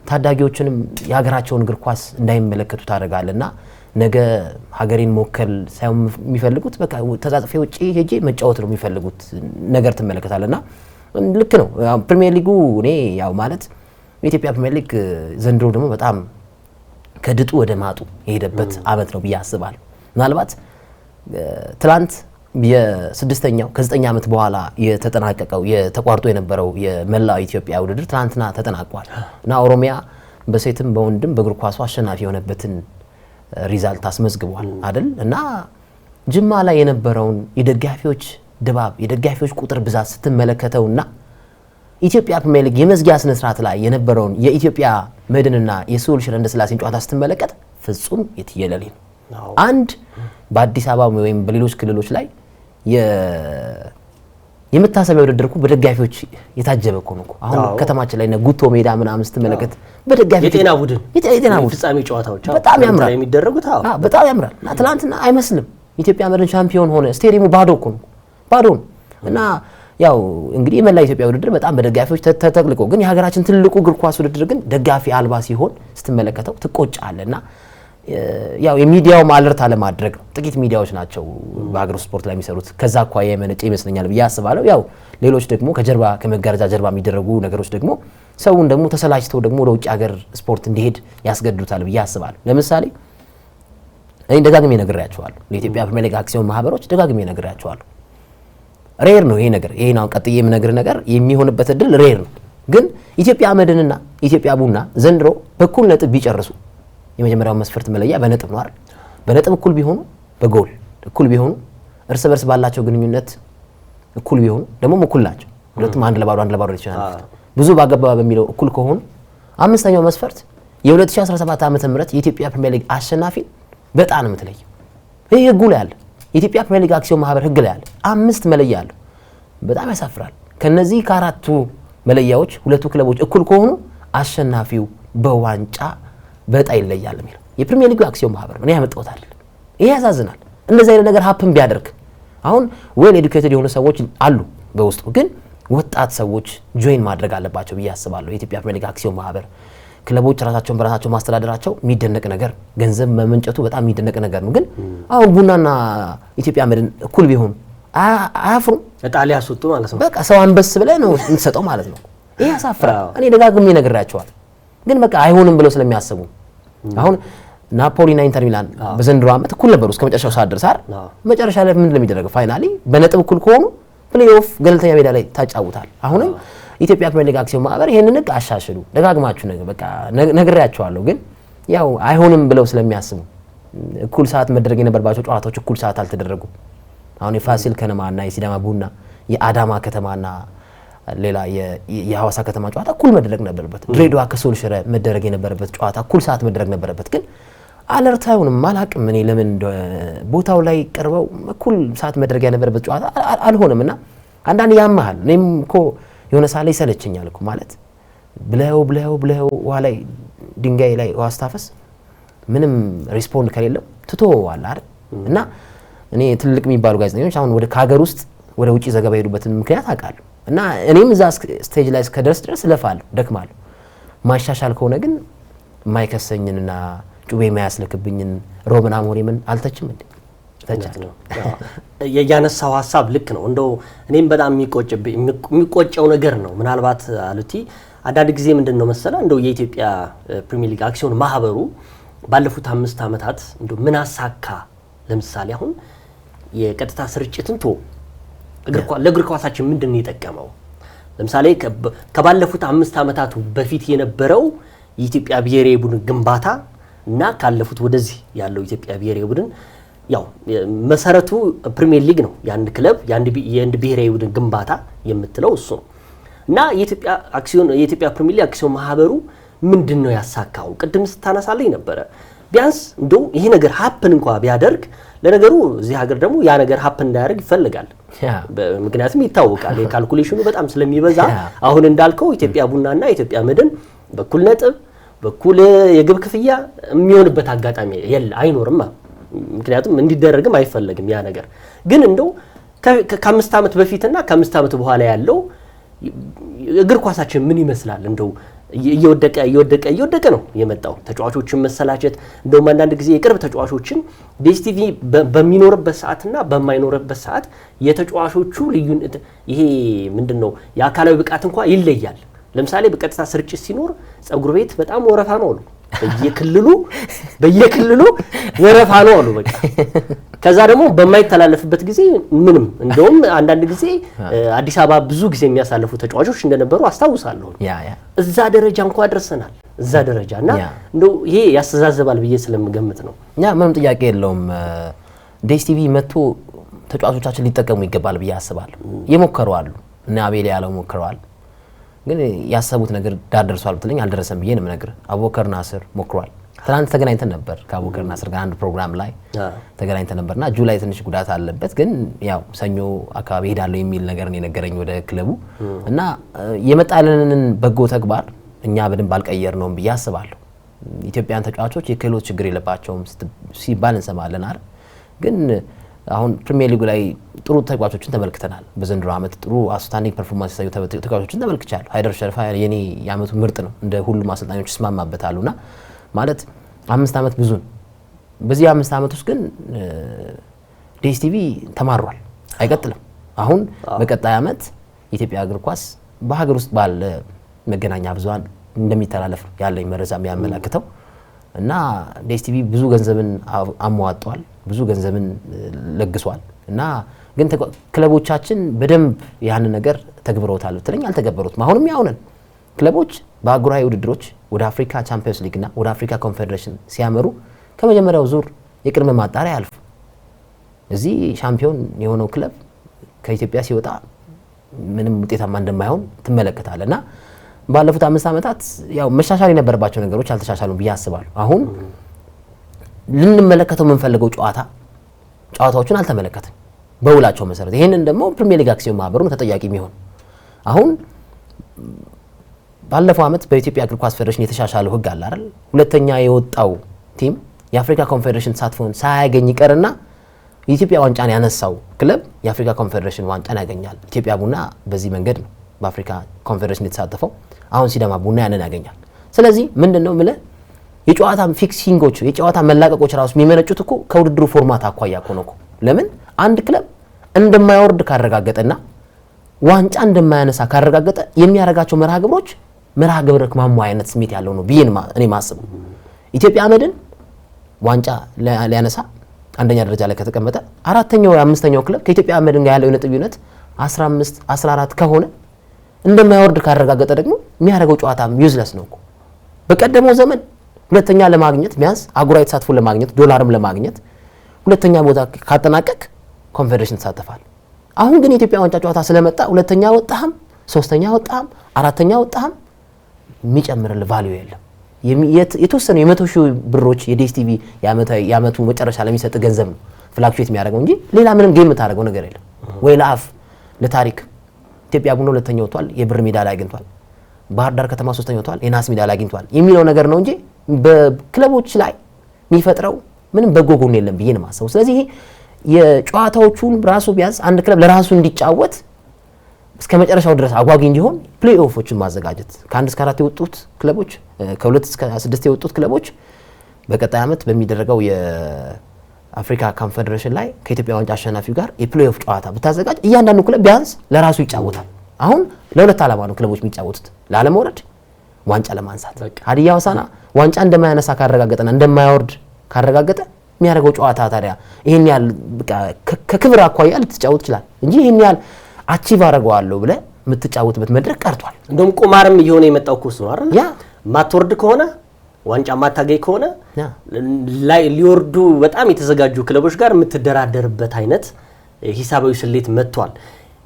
ታዳጊዎችንም የሀገራቸውን እግር ኳስ እንዳይመለከቱ ታደርጋለና ነገ ሀገሬን መወከል ሳይሆን የሚፈልጉት በቃ ተጻጽፌ ውጪ ሄጄ መጫወት ነው የሚፈልጉት ነገር ትመለከታለና ልክ ነው። ፕሪሚየር ሊጉ እኔ ያው ማለት የኢትዮጵያ ፕሪሚየር ሊግ ዘንድሮ ደግሞ በጣም ከድጡ ወደ ማጡ የሄደበት አመት ነው ብዬ አስባለሁ። ምናልባት ትላንት የስድስተኛው ከ9 ዓመት በኋላ የተጠናቀቀው የተቋርጦ የነበረው የመላው ኢትዮጵያ ውድድር ትላንትና ተጠናቋል እና ኦሮሚያ በሴትም በወንድም በእግር ኳሱ አሸናፊ የሆነበትን ሪዛልት አስመዝግቧል አይደል? እና ጅማ ላይ የነበረውን የደጋፊዎች ድባብ የደጋፊዎች ቁጥር ብዛት ስትመለከተውና ኢትዮጵያ ፕሪሚየር ሊግ የመዝጊያ ስነ ስርዓት ላይ የነበረውን የኢትዮጵያ መድንና የስሁል ሽረ እንዳስላሴን ጨዋታ ስትመለከት ፍጹም የትየለሌ ነው። አንድ በአዲስ አበባ ወይም በሌሎች ክልሎች ላይ የመታሰቢያ ውድድር እኮ በደጋፊዎች የታጀበ እኮ ነው። አሁን ከተማችን ላይ ጉቶ ሜዳ ምናምን ስትመለከት በደጋፊዎች የጤና ቡድን ፍጻሜ ጨዋታዎች በጣም ያምራል የሚደረጉት። በጣም ያምራል እና ትናንትና አይመስልም ኢትዮጵያ መድን ሻምፒዮን ሆነ። ስቴዲየሙ ባዶ እኮ ነው፣ ባዶ ነው። እና ያው እንግዲህ የመላ ኢትዮጵያ ውድድር በጣም በደጋፊዎች ተጠቅልቆ ግን የሀገራችን ትልቁ እግር ኳስ ውድድር ግን ደጋፊ አልባ ሲሆን ስትመለከተው ትቆጫለና ያው የሚዲያው አለርት አለማድረግ ነው። ጥቂት ሚዲያዎች ናቸው በሀገር ውስጥ ስፖርት ላይ የሚሰሩት። ከዛ አኳያ የመነጨ ይመስለኛል ብዬ አስባለሁ። ያው ሌሎች ደግሞ ከጀርባ ከመጋረጃ ጀርባ የሚደረጉ ነገሮች ደግሞ ሰውን ደግሞ ተሰላችተው ደግሞ ወደ ውጭ ሀገር ስፖርት እንዲሄድ ያስገድዱታል ብዬ አስባለሁ። ለምሳሌ እኔ ደጋግሜ ነግሬያቸዋለሁ፣ ለኢትዮጵያ ፕሪሚየር ሊግ አክሲዮን ማህበሮች ደጋግሜ ነግሬያቸዋለሁ። ሬር ነው ይሄ ነገር። ይሄን አሁን ቀጥዬ የምነግርህ ነገር የሚሆንበት እድል ሬር ነው። ግን ኢትዮጵያ መድንና ኢትዮጵያ ቡና ዘንድሮ በኩል ነጥብ ቢጨርሱ የመጀመሪያው መስፈርት መለያ በነጥብ ነው አይደል? በነጥብ እኩል ቢሆኑ፣ በጎል እኩል ቢሆኑ፣ እርስ በርስ ባላቸው ግንኙነት እኩል ቢሆኑ፣ ደግሞ እኩል ናቸው ሁለቱም አንድ ለባዶ ይችላል። ብዙ ባገባ በሚለው እኩል ከሆኑ አምስተኛው መስፈርት የ2017 ዓመተ ምህረት የኢትዮጵያ ፕሪሚየር ሊግ አሸናፊ በጣም ነው የምትለየው። ይሄ ህጉ ላይ አለ። የኢትዮጵያ ፕሪሚየር ሊግ አክሲዮን ማህበር ህግ ላይ አለ። 5 መለያ አለው። በጣም ያሳፍራል። ከነዚህ ከአራቱ መለያዎች ሁለቱ ክለቦች እኩል ከሆኑ አሸናፊው በዋንጫ በጣ ይለያል የሚለው የፕሪሚየር ሊግ አክሲዮን ማህበር ነው ያመጣው አይደል? ይሄ ያሳዝናል። እንደዚህ አይነት ነገር ሀፕን ቢያደርግ አሁን ዌል ኤዱኬትድ የሆኑ ሰዎች አሉ በውስጡ፣ ግን ወጣት ሰዎች ጆይን ማድረግ አለባቸው ብዬ አስባለሁ። የኢትዮጵያ ፕሪሚየር ሊግ አክሲዮን ማህበር ክለቦች ራሳቸውን በራሳቸው ማስተዳደራቸው የሚደነቅ ነገር፣ ገንዘብ መመንጨቱ በጣም የሚደነቅ ነገር ነው። ግን አሁን ቡናና ኢትዮጵያ መድን እኩል ቢሆኑ አያፍሩም? ጣሊያ ሱጡ ማለት ነው። በቃ ሰው አንበስ ብለህ ነው እንሰጠው ማለት ነው። ይሄ ያሳፍራል። እኔ ደጋግሜ ነግሬያቸዋል፣ ግን በቃ አይሆንም ብለው ስለሚያስቡ አሁን ናፖሊና ኢንተር ሚላን በዘንድሮ ዓመት እኩል ነበሩ እስከ መጨረሻው ሰዓት ድረስ አይደል? መጨረሻ ላይ ምን እንደሚደረገው ፋይናሊ በነጥብ እኩል ከሆኑ ፕሌይኦፍ ገለልተኛ ሜዳ ላይ ታጫውታል። አሁንም ኢትዮጵያ ፕሪሚየር ሊግ አክሲዮን ማህበር ይሄንን ህግ አሻሽሉ ደጋግማችሁ ነገር በቃ ነግሬያቸዋለሁ፣ ግን ያው አይሆንም ብለው ስለሚያስቡ እኩል ሰዓት መደረግ የነበረባቸው ጨዋታዎች እኩል ሰዓት አልተደረጉም። አሁን የፋሲል ከነማና የሲዳማ ቡና የአዳማ ከተማና ሌላ የሐዋሳ ከተማ ጨዋታ እኩል መደረግ ነበረበት። ድሬዳዋ ከስሁል ሽረ መደረግ የነበረበት ጨዋታ እኩል ሰዓት መደረግ ነበረበት። ግን አለርት አይሆንም። አላቅም እኔ ለምን ቦታው ላይ ቀርበው እኩል ሰዓት መደረግ የነበረበት ጨዋታ አልሆነም። እና አንዳንድ ያመሃል። እኔም እኮ የሆነ ሰዓት ላይ ይሰለቸኛል እኮ ማለት ብለው ውሃ ላይ ድንጋይ ላይ ውሃ ስታፈስ ምንም ሪስፖንድ ከሌለው ትቶዋል አይደል? እና እኔ ትልቅ የሚባሉ ጋዜጠኞች አሁን ወደ ከሀገር ውስጥ ወደ ውጪ ዘገባ ሄዱበትን ምክንያት አውቃለሁ። እና እኔም እዛ ስቴጅ ላይ እስከደርስ ድረስ ለፋለሁ፣ ደክማለሁ። ማሻሻል ከሆነ ግን የማይከሰኝንና ጩቤ የማያስልክብኝን ሮብን አሞሪምን አልተችም እንዴ? ተቻለሁ። ያነሳው ሐሳብ ልክ ነው። እንደው እኔም በጣም የሚቆጨው ነገር ነው። ምናልባት አሉቲ አንዳንድ ጊዜ ምንድነው መሰለ እንደው የኢትዮጵያ ፕሪሚየር ሊግ አክሲዮን ማህበሩ ባለፉት 5 ዓመታት እንደው ምን አሳካ? ለምሳሌ አሁን የቀጥታ ስርጭትን ለእግር ኳሳችን ምንድነው የጠቀመው? ለምሳሌ ከባለፉት 5 ዓመታት በፊት የነበረው የኢትዮጵያ ብሔራዊ ቡድን ግንባታ እና ካለፉት ወደዚህ ያለው የኢትዮጵያ ብሔራዊ ቡድን ያው መሰረቱ ፕሪሚየር ሊግ ነው። የአንድ ክለብ የአንድ ብሔራዊ ቡድን ግንባታ የምትለው እሱ ነው። እና የኢትዮጵያ ፕሪሚየር ሊግ አክሲዮን ማህበሩ ምንድነው ያሳካው? ቅድም ስታነሳለኝ ነበረ። ቢያንስ እንደው ይሄ ነገር ሀፕን እንኳን ቢያደርግ ለነገሩ እዚህ ሀገር ደግሞ ያ ነገር ሀፕን እንዳያደርግ ይፈልጋል። ምክንያቱም ይታወቃል የካልኩሌሽኑ በጣም ስለሚበዛ። አሁን እንዳልከው ኢትዮጵያ ቡናና ኢትዮጵያ መድን በኩል ነጥብ በኩል የግብ ክፍያ የሚሆንበት አጋጣሚ አይኖርም። ምክንያቱም እንዲደረግም አይፈለግም ያ ነገር። ግን እንደው ከ5 ዓመት በፊትና ከ5 ዓመት በኋላ ያለው እግር ኳሳችን ምን ይመስላል? እንደው እየወደቀ ነው የመጣው። ተጫዋቾችን መሰላቸት እንደውም አንዳንድ ጊዜ የቅርብ ተጫዋቾችን ዲኤስቲቪ በሚኖርበት ሰዓትና በማይኖርበት ሰዓት የተጫዋቾቹ ልዩነት ይሄ ምንድነው የአካላዊ ብቃት እንኳን ይለያል። ለምሳሌ በቀጥታ ስርጭት ሲኖር ጸጉር ቤት በጣም ወረፋ ነው አሉ። በየክልሉ ወረፋ ነው አሉ በቃ። ከዛ ደግሞ በማይተላለፍበት ጊዜ ምንም እንደውም አንዳንድ ጊዜ አዲስ አበባ ብዙ ጊዜ የሚያሳልፉ ተጫዋቾች እንደነበሩ አስታውሳለሁ። እዛ ደረጃ እንኳን ደርሰናል። እዛ ደረጃ እና እንደው ይሄ ያስተዛዘባል ብዬ ስለምገምት ነው። ምንም ጥያቄ የለውም። ዲኤስቲቪ መጥቶ ተጫዋቾቻችን ሊጠቀሙ ይገባል ብዬ አስባለሁ። የሞከሩ አሉ እና አቤል ያለው ሞክረዋል። ግን ያሰቡት ነገር ዳር ደርሷል ብትለኝ አልደረሰም ብዬ ነው የምነግርህ። አቡበከር ናስር ሞክሯል። ትናንት ተገናኝተን ነበር ከአቡበከር ናስር ጋር አንድ ፕሮግራም ላይ ተገናኝተን ነበርና እጁ ላይ ትንሽ ጉዳት አለበት፣ ግን ያው ሰኞ አካባቢ ሄዳለሁ የሚል ነገር ነው የነገረኝ ወደ ክለቡ እና የመጣልንን በጎ ተግባር እኛ በደንብ አልቀየርነውም ብዬ አስባለሁ። ኢትዮጵያን ተጫዋቾች የክህሎት ችግር የለባቸውም ሲባል እንሰማለን አይደል? ግን አሁን ፕሪሚየር ሊጉ ላይ ጥሩ ተጫዋቾችን ተመልክተናል። በዘንድሮ ዓመት ጥሩ አውትስታንዲንግ ፐርፎርማንስ ያሳዩ ተጫዋቾችን ተመልክቻለሁ። ሃይደር ሸርፋ የኔ የዓመቱ ምርጥ ነው እንደ ሁሉም አሰልጣኞች ይስማማበታሉና ማለት 5 ዓመት ብዙ ነው። በዚህ 5 ዓመት ውስጥ ግን ዲኤስቲቪ ተማሯል፣ አይቀጥልም። አሁን በቀጣይ ዓመት የኢትዮጵያ እግር ኳስ በሀገር ውስጥ ባለ መገናኛ ብዙሃን እንደሚተላለፍ ያለኝ መረጃ የሚያመለክተው እና ዲኤስቲቪ ብዙ ገንዘብን አሟጧል፣ ብዙ ገንዘብን ለግሷል እና ግን ክለቦቻችን በደንብ ያን ነገር ተግብረውታል ብትለኝ አልተገበሩትም። አሁንም ያውነን ክለቦች በአህጉራዊ ውድድሮች ወደ አፍሪካ ቻምፒየንስ ሊግ እና ወደ አፍሪካ ኮንፌዴሬሽን ሲያመሩ ከመጀመሪያው ዙር የቅድመ ማጣሪያ ያልፉ። እዚህ ሻምፒዮን የሆነው ክለብ ከኢትዮጵያ ሲወጣ ምንም ውጤታማ እንደማይሆን ትመለከታለህ እና ባለፉት 5 ዓመታት ያው መሻሻል የነበረባቸው ነገሮች አልተሻሻሉም ብዬ አስባለሁ። አሁን ልንመለከተው የምንፈልገው ጨዋታዎችን አልተመለከትም በውላቸው መሰረት። ይሄንን ደግሞ ፕሪሚየር ሊግ አክሲዮን ማህበሩን ተጠያቂ የሚሆን አሁን ባለፈው ዓመት በኢትዮጵያ እግር ኳስ ፌዴሬሽን የተሻሻለው ህግ አለ አይደል? ሁለተኛ የወጣው ቲም የአፍሪካ ኮንፌዴሬሽን ተሳትፎን ሳያገኝ ይቀርና የኢትዮጵያ ዋንጫን ያነሳው ክለብ የአፍሪካ ኮንፌዴሬሽን ዋንጫን ያገኛል። ኢትዮጵያ ቡና በዚህ መንገድ ነው በአፍሪካ ኮንፌዴሬሽን የተሳተፈው። አሁን ሲዳማ ቡና ያንን ያገኛል። ስለዚህ ምንድነው ማለት የጨዋታ ፊክሲንጎች የጨዋታ መላቀቆች ራሱ የሚመነጩት እኮ ከውድድሩ ፎርማት አኳያ እኮ ነው። ለምን አንድ ክለብ እንደማይወርድ ካረጋገጠና ዋንጫ እንደማያነሳ ካረጋገጠ የሚያረጋቸው መርሃ ግብር ማሟያነት ስሜት ያለው ነው ብዬ እኔ ማስበው። ኢትዮጵያ መድን ዋንጫ ሊያነሳ አንደኛ ደረጃ ላይ ከተቀመጠ አራተኛው አምስተኛው ክለብ ከኢትዮጵያ መድን ጋር ያለው ነጥብ ዩኒት 15 14 ከሆነ እንደማይወርድ ካረጋገጠ ደግሞ የሚያረጋው ጨዋታ ዩዝለስ ነው እኮ። በቀደመው ዘመን ሁለተኛ ለማግኘት ቢያንስ አህጉራዊ ተሳትፎ ለማግኘት ዶላርም ለማግኘት ሁለተኛ ቦታ ካጠናቀቅ ኮንፌዴሬሽን ተሳተፋል። አሁን ግን የኢትዮጵያ ዋንጫ ጨዋታ ስለመጣ ሁለተኛ ወጣህም ሶስተኛ ወጣህም አራተኛ ወጣህም የሚጨምርልህ ቫልዩ የለም። የተወሰኑ የ100,000 ብሮች የዲኤስቲቪ የዓመቱ መጨረሻ ለሚሰጥ ገንዘብ ነው ፍላክቹዌት የሚያደርገው እንጂ ሌላ ምንም ጌም የምታደርገው ነገር የለም። ወይ ለአፍ ለታሪክ ኢትዮጵያ ቡና ሁለተኛ ወጥቷል፣ የብር ሜዳሊያ አግኝቷል። ባህር ዳር ከተማ ሶስተኛ ወጥቷል፣ የናስ ሜዳሊያ አግኝቷል የሚለው ነገር ነው እንጂ በክለቦች ላይ የሚፈጥረው ምንም በጎ ጎን የለም ብዬ ነው የማስበው። ስለዚህ የጨዋታዎቹን ራሱ ቢያንስ አንድ ክለብ ለራሱ እንዲጫወት እስከ መጨረሻው ድረስ አጓጊ እንዲሆን ፕሌይ ኦፎችን ማዘጋጀት ከ1 እስከ 4 የወጡት ክለቦች ከ2 እስከ 6 የወጡት ክለቦች በቀጣይ ዓመት በሚደረገው የአፍሪካ ኮንፌዴሬሽን ላይ ከኢትዮጵያ ዋንጫ አሸናፊው ጋር የፕሌይ ኦፍ ጨዋታ ብታዘጋጅ እያንዳንዱ ክለብ ቢያንስ ለራሱ ይጫወታል። አሁን ለሁለት ዓላማ ነው ክለቦች የሚጫወቱት፣ ለአለመውረድ፣ ዋንጫ ለማንሳት። ሀዲያ ሆሳዕና ዋንጫ እንደማያነሳ ካረጋገጠና እንደማያወርድ ካረጋገጠ የሚያደርገው ጨዋታ ታዲያ ይሄን ያህል በቃ ከክብር አኳያ ልትጫወት ይችላል እንጂ ይሄን ያህል አቺቭ አደርገዋለሁ ብለህ የምትጫወትበት መድረክ ቀርቷል። እንደውም ቁማርም እየሆነ የመጣው ኩስ ነው አይደል? ማትወርድ ከሆነ ዋንጫ ማታገኝ ከሆነ ላይ ሊወርዱ በጣም የተዘጋጁ ክለቦች ጋር የምትደራደርበት አይነት ሂሳባዊ ስሌት መጥቷል።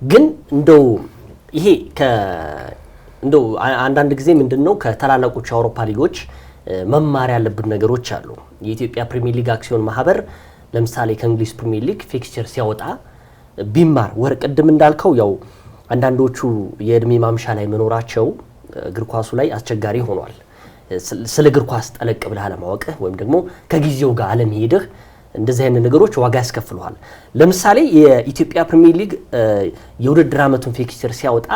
ግን እንደው ይሄ እንደው አንዳንድ ጊዜ ምንድነው ከታላላቆቹ የአውሮፓ ሊጎች መማር ያለብን ነገሮች አሉ። የኢትዮጵያ ፕሪሚየር ሊግ አክሲዮን ማህበር ለምሳሌ ከእንግሊዝ ፕሪሚየር ሊግ ፊክስቸር ሲያወጣ ቢማር ቅድም እንዳልከው ያው አንዳንዶቹ የእድሜ ማምሻ ላይ መኖራቸው እግር ኳሱ ላይ አስቸጋሪ ሆኗል። ስለ እግር ኳስ ጠለቅ ብለህ አለማወቅ ወይም ደግሞ ከጊዜው ጋር አለመሄድህ እንደዚህ አይነት ነገሮች ዋጋ ያስከፍሉሃል። ለምሳሌ የኢትዮጵያ ፕሪሚየር ሊግ የውድድር ዓመቱን ፊክስቸር ሲያወጣ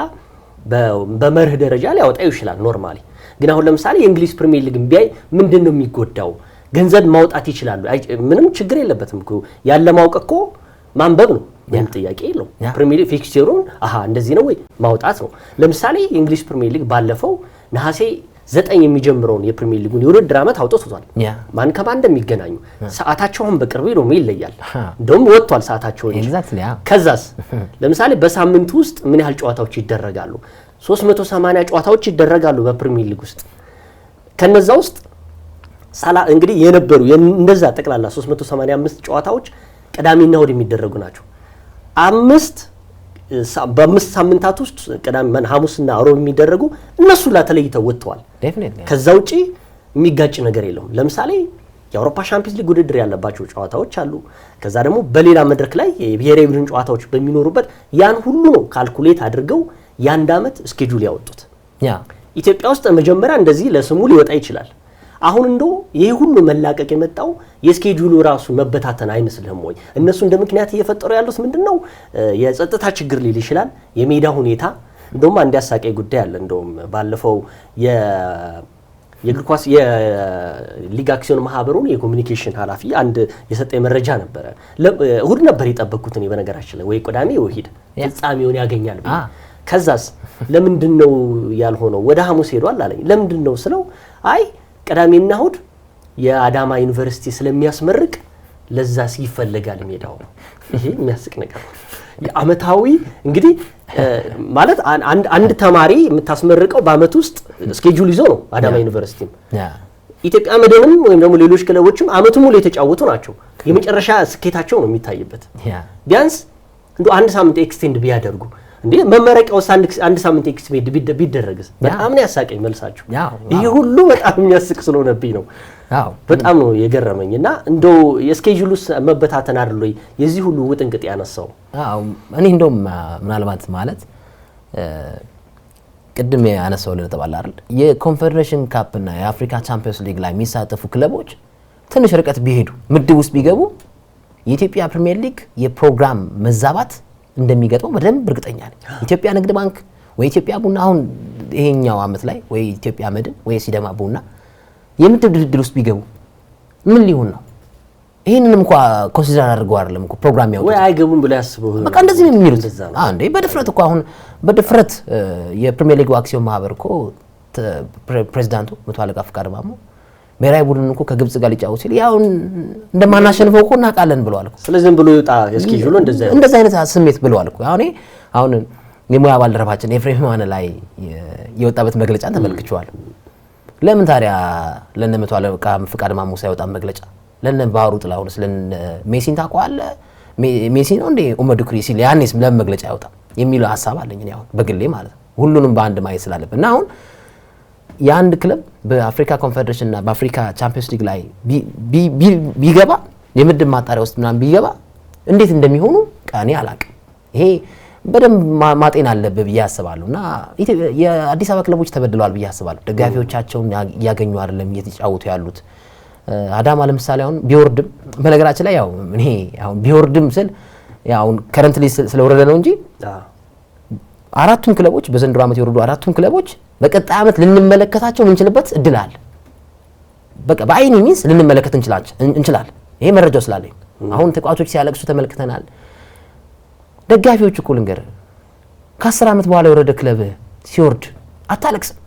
በመርህ ደረጃ ሊያወጣው ይችላል ኖርማሊ። ግን አሁን ለምሳሌ የእንግሊዝ ፕሪሚየር ሊግ ቢያይ ምንድነው የሚጎዳው? ገንዘብ ማውጣት ይችላሉ። ምንም ችግር የለበትም እኮ ያለ ማውቅ እኮ ማንበብ ነው። ምንም ጥያቄ የለውም። ፕሪሚየር ሊግ ፊክስቸሩን እንደዚህ ነው ወይ ማውጣት ነው። ለምሳሌ የእንግሊዝ ፕሪሚየር ሊግ ባለፈው ነሐሴ 9 የሚጀምረውን የፕሪሚየር ሊጉን የውድድር ዓመት አውጥቶታል። ማን ከማን እንደሚገናኙ ሰዓታቸውን በቅርብ ነው ይለያል። እንደውም ወጥቷል ሰዓታቸው እንጂ። ከዛስ ለምሳሌ በሳምንት ውስጥ ምን ያህል ጨዋታዎች ይደረጋሉ? 380 ጨዋታዎች ይደረጋሉ በፕሪሚየር ሊግ ውስጥ። ከነዛ ውስጥ እንግዲህ የነበሩ እንደዛ ጠቅላላ 385 ጨዋታዎች ቅዳሜና እሁድ የሚደረጉ ናቸው። በአምስት ሳምንታት ውስጥ ቅዳሜ፣ ሐሙስና ሮብ የሚደረጉ እነሱ ተለይተው ወጥተዋል። ከዛ ውጪ የሚጋጭ ነገር የለውም። ለምሳሌ የአውሮፓ ሻምፒዮንስ ሊግ ውድድር ያለባቸው ጨዋታዎች አሉ። ከዛ ደግሞ በሌላ መድረክ ላይ የብሔራዊ ቡድን ጨዋታዎች በሚኖሩበት ያን ሁሉ ነው ካልኩሌት አድርገው የአንድ ዓመት ስኬጁል ያወጡት። ኢትዮጵያ ውስጥ መጀመሪያ እንደዚህ ለስሙ ሊወጣ ይችላል። አሁን እንደው ይሄ ሁሉ መላቀቅ የመጣው የስኬጁሉ ራሱ መበታተን አይመስልህም ወይ? እነሱ እንደ ምክንያት እየፈጠሩ ያሉት ምንድነው? የጸጥታ ችግር ሊል ይችላል፣ የሜዳ ሁኔታ። እንደውም አንድ ያሳቀኝ ጉዳይ አለ። እንደውም ባለፈው የእግር ኳስ የሊግ አክሲዮን ማህበሩን የኮሚኒኬሽን ኃላፊ አንድ የሰጠኝ መረጃ ነበረ። እሁድ ነበር የጠበቅኩት እኔ በነገራችን ላይ ወይ ቅዳሜ ወይ እሁድ ፍጻሜውን ያገኛል። ከዛስ ለምንድነው ያልሆነው? ወደ ሐሙስ ሄዷል አለኝ። ለምንድነው ስለው አይ ቅዳሜና እሁድ የአዳማ ዩኒቨርሲቲ ስለሚያስመርቅ ለዛ ይፈልጋል ሜዳው። ይሄ የሚያስቅ ነገር ነው። የአመታዊ እንግዲህ ማለት አንድ ተማሪ የምታስመርቀው በአመት ውስጥ ስኬጁል ይዞ ነው። አዳማ ዩኒቨርሲቲም ኢትዮጵያ መድንም ወይም ደግሞ ሌሎች ክለቦችም አመቱ ሙሉ የተጫወቱ ናቸው። የመጨረሻ ስኬታቸው ነው የሚታይበት። ቢያንስ እንደው አንድ ሳምንት ኤክስቴንድ ቢያደርጉ እንዴ መመረቂያው አንድ ሳምንት ኤክስፔድ ቢደረግስ? በጣም ነው ያሳቀኝ መልሳችሁ። ይሄ ሁሉ በጣም የሚያስቅ ስለሆነብኝ ነው። በጣም ነው የገረመኝና እንደው የስኬጁሉስ መበታተን አይደል የዚህ ሁሉ ውጥንቅጥ ያነሳው? እኔ እንደውም ምናልባት ማለት ቅድም ያነሳው ለተባለ አይደል የኮንፌደሬሽን ካፕ እና የአፍሪካ ቻምፒየንስ ሊግ ላይ የሚሳተፉ ክለቦች ትንሽ ርቀት ቢሄዱ ምድብ ውስጥ ቢገቡ የኢትዮጵያ ፕሪሚየር ሊግ የፕሮግራም መዛባት እንደሚገጥመው በደንብ እርግጠኛ ነኝ። ኢትዮጵያ ንግድ ባንክ ወይ ኢትዮጵያ ቡና አሁን ይሄኛው አመት ላይ ወይ ኢትዮጵያ መድን ወይ ሲዳማ ቡና የምድብ ድርድር ውስጥ ቢገቡ ምን ሊሆን ነው? ይሄንንም እንኳን ኮንሲደር አድርገው አይደለም እኮ ፕሮግራም ያውቁት ወይ አይገቡም ብለው ያስበው በቃ እንደዚህ ነው የሚሉት። እንዴ በድፍረት እኮ አሁን በድፍረት የፕሪሚየር ሊግ አክሲዮን ማህበር እኮ ፕሬዝዳንቱ መቶ አለቃ ፍቃድ ማሞ ብሔራዊ ቡድን እኮ ከግብጽ ጋር ሊጫወት ሲል ያው እንደማናሸንፈው እኮ እናውቃለን ብለዋል እኮ። ስለዚህ ብሎ ይጣ እስኪጁሉ እንደዛ አይነት ስሜት ብለዋል እኮ። አሁን የሙያ ባልደረባችን ኤፍሬም ማነ ላይ የወጣበት መግለጫ ተመልክቻለሁ። ለምን ታዲያ ለነ መቶ አለቃ ፍቃድ ማሞ ሳይወጣ መግለጫ ለነ ባህሩ ጥላሁን ስለነ ሜሲን ታውቀዋለህ? ሜሲ ነው እንዴ ኡመዱክሪ ሲል ያኔስ ለምን መግለጫ ያወጣ የሚለው ሐሳብ አለኝ እኔ አሁን በግሌ ማለት ነው። ሁሉንም በአንድ ማየት ስላለብን እና አሁን የአንድ ክለብ በአፍሪካ ኮንፌደሬሽን እና በአፍሪካ ቻምፒየንስ ሊግ ላይ ቢገባ የምድብ ማጣሪያ ውስጥ ምናምን ቢገባ እንዴት እንደሚሆኑ ቀኔ አላውቅም። ይሄ በደንብ ማጤን አለበት ብዬ አስባለሁ። እና የአዲስ አበባ ክለቦች ተበድለዋል ብዬ አስባለሁ። ደጋፊዎቻቸውን ያገኙ አይደለም እየተጫወቱ ያሉት። አዳማ ለምሳሌ አሁን ቢወርድም በነገራችን ላይ ያው እኔ አሁን ቢወርድም ስል ያው ከረንትሊ ስለወረደ ነው እንጂ አራቱም ክለቦች በዘንድሮ ዓመት የወረዱ አራቱም ክለቦች በቀጣይ ዓመት ልንመለከታቸው እንችልበት እድል አለ። በቃ በአይኒ ሚንስ ልንመለከት እንችላለን። ይሄ መረጃው ስላለኝ አሁን ተቋቶች ሲያለቅሱ ተመልክተናል። ደጋፊዎች እኮ ልንገር ከ10 ዓመት በኋላ የወረደ ክለብ ሲወርድ አታለቅስም።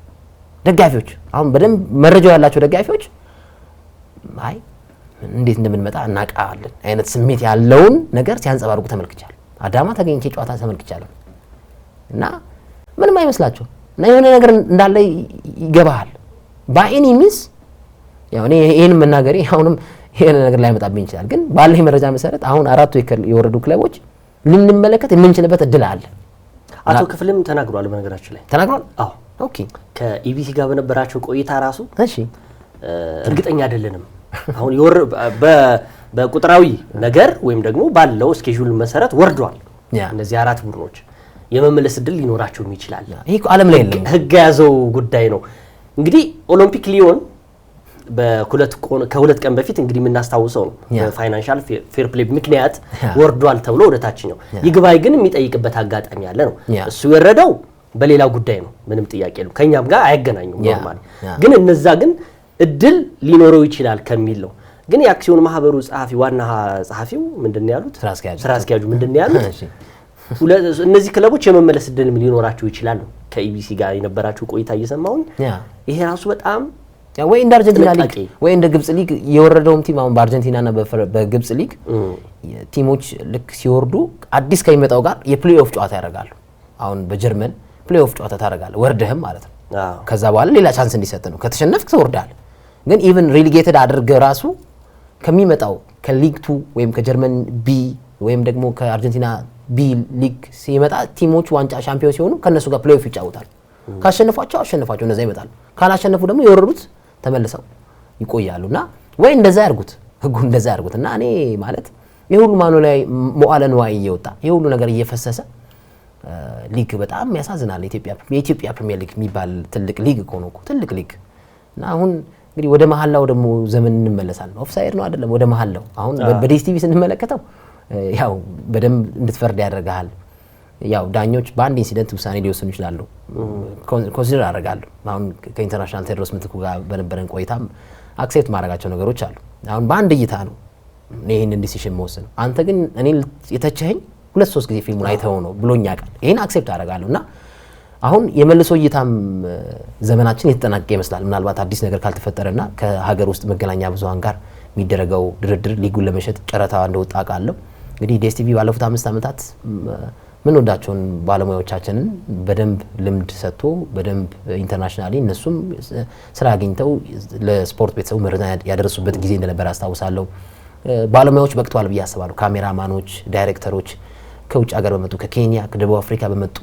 ደጋፊዎች አሁን በደንብ መረጃው ያላቸው ደጋፊዎች አይ እንዴት እንደምንመጣ እናውቃለን አይነት ስሜት ያለውን ነገር ሲያንጸባርቁ ተመልክቻለሁ። አዳማ ተገኝቼ ጨዋታ ተመልክቻለሁ እና ምንም አይመስላቸው እና የሆነ ነገር እንዳለ ይገባሃል። በአይኒ ሚንስ ያው እኔ ይሄን መናገሬ አሁንም ይሄን ነገር ላይ መጣብኝ ይችላል። ግን ባለኝ መረጃ መሰረት አሁን አራቱ የወረዱ ክለቦች ልንመለከት የምንችልበት እድል አለ። አቶ ክፍልም ተናግሯል። በነገራችን ላይ ተናግሯል። አዎ ኦኬ። ከኢቢሲ ጋር በነበራቸው ቆይታ ራሱ እሺ እርግጠኛ አይደለንም አሁን በቁጥራዊ ነገር ወይም ደግሞ ባለው ስኬጁል መሰረት ወርዷል። እነዚህ አራት ቡድኖች የመመለስ እድል ሊኖራቸው ይችላል። ይሄ እኮ ዓለም ላይ የለም ህግ ያዘው ጉዳይ ነው። እንግዲህ ኦሎምፒክ ሊዮን ከሁለት ቀን በፊት እንግዲህ የምናስታውሰው ነው በፋይናንሻል ፌር ፕሌይ ምክንያት ወርዷል ተብሎ ወደ ታችኛው ይግባይ ግን የሚጠይቅበት አጋጣሚ ያለ ነው። እሱ የወረደው በሌላ ጉዳይ ነው፣ ምንም ጥያቄ ነው። ከኛም ጋር አይገናኙም ኖርማሊ። ግን እነዛ ግን እድል ሊኖረው ይችላል ከሚል ነው። ግን የአክሲዮን ማህበሩ ጸሐፊ ዋና ጸሐፊው ምንድነው ያሉት? ስራ አስኪያጁ ምንድነው ያሉት? እነዚህ ክለቦች የመመለስ እድል ሊኖራቸው ይችላል ነው። ከኢቢሲ ጋር የነበራቸው ቆይታ እየሰማሁኝ ይሄ ራሱ በጣም ወይ እንደ አርጀንቲና ሊግ ወይ እንደ ግብጽ ሊግ የወረደውም ቲም አሁን በአርጀንቲናና በግብጽ ሊግ ቲሞች ልክ ሲወርዱ አዲስ ከሚመጣው ጋር የፕሌይ ኦፍ ጨዋታ ያደርጋሉ። አሁን በጀርመን ፕሌይ ኦፍ ጨዋታ ታደርጋለህ ወርደህም ማለት ነው። ከዛ በኋላ ሌላ ቻንስ እንዲሰጥ ነው። ከተሸነፍክ ትወርዳለህ። ግን ኢቭን ሪሊጌትድ አድርገህ ራሱ ከሚመጣው ከሊግ 2 ወይም ከጀርመን ቢ ወይም ደግሞ ከአርጀንቲና ቢ ሊግ ሲመጣ ቲሞች ዋንጫ ሻምፒዮን ሲሆኑ ከነሱ ጋር ፕሌይ ኦፍ ይጫወታሉ። ካሸነፏቸው አሸነፏቸው እነዛ ይመጣሉ። ካላሸነፉ ደግሞ የወረዱት ተመልሰው ይቆያሉና ወይ እንደዛ ያርጉት፣ ህጉ እንደዛ ያርጉትና እኔ ማለት የሁሉ ማኑ ላይ ሞዓለ ንዋይ እየወጣ የሁሉ ነገር እየፈሰሰ ሊግ በጣም ያሳዝናል። የኢትዮጵያ ፕሪሚየር ሊግ የሚባል ትልቅ ሊግ እኮ ነው፣ ትልቅ ሊግ እና አሁን እንግዲህ ወደ መሐላው ደግሞ ዘመን እንመለሳለን። ኦፍሳይድ ነው አይደለም፣ ወደ መሐላው አሁን በዲኤስቲቪ ስንመለከተው ያው በደንብ እንድትፈርድ ያደርጋል። ያው ዳኞች በአንድ ኢንሲደንት ውሳኔ ሊወስኑ ይችላሉ። ኮንሲደር አደርጋለሁ። አሁን ከኢንተርናሽናል ቴዎድሮስ ምትኩ ጋር በነበረን ቆይታም አክሴፕት ማድረጋቸው ነገሮች አሉ። አሁን በአንድ እይታ ነው ይሄንን ዲሲሽን መወሰን። አንተ ግን እኔ የተቸኸኝ 2-3 ጊዜ ፊልሙን አይተኸው ነው ብሎኛ ቃል ይሄን አክሴፕት አደርጋለሁና አሁን የመልሶ እይታም ዘመናችን የተጠናቀቀ ይመስላል። ምናልባት አዲስ ነገር ካልተፈጠረና ከሀገር ውስጥ መገናኛ ብዙሃን ጋር የሚደረገው ድርድር ሊጉን ለመሸጥ ጨረታ እንደወጣ ቃለው እንግዲህ ዲኤስቲቪ ባለፉት 5 ዓመታት ምን ወዳቸውን ባለሙያዎቻችንን በደንብ ልምድ ሰጥቶ በደንብ ኢንተርናሽናሊ እነሱም ስራ አግኝተው ለስፖርት ቤተሰቡ መረጃ ያደረሱበት ጊዜ እንደነበር አስታውሳለሁ። ባለሙያዎች በቅተዋል ብዬ አስባለሁ። ካሜራማኖች፣ ዳይሬክተሮች ከውጭ ሀገር በመጡ ከኬንያ ከደቡብ አፍሪካ በመጡ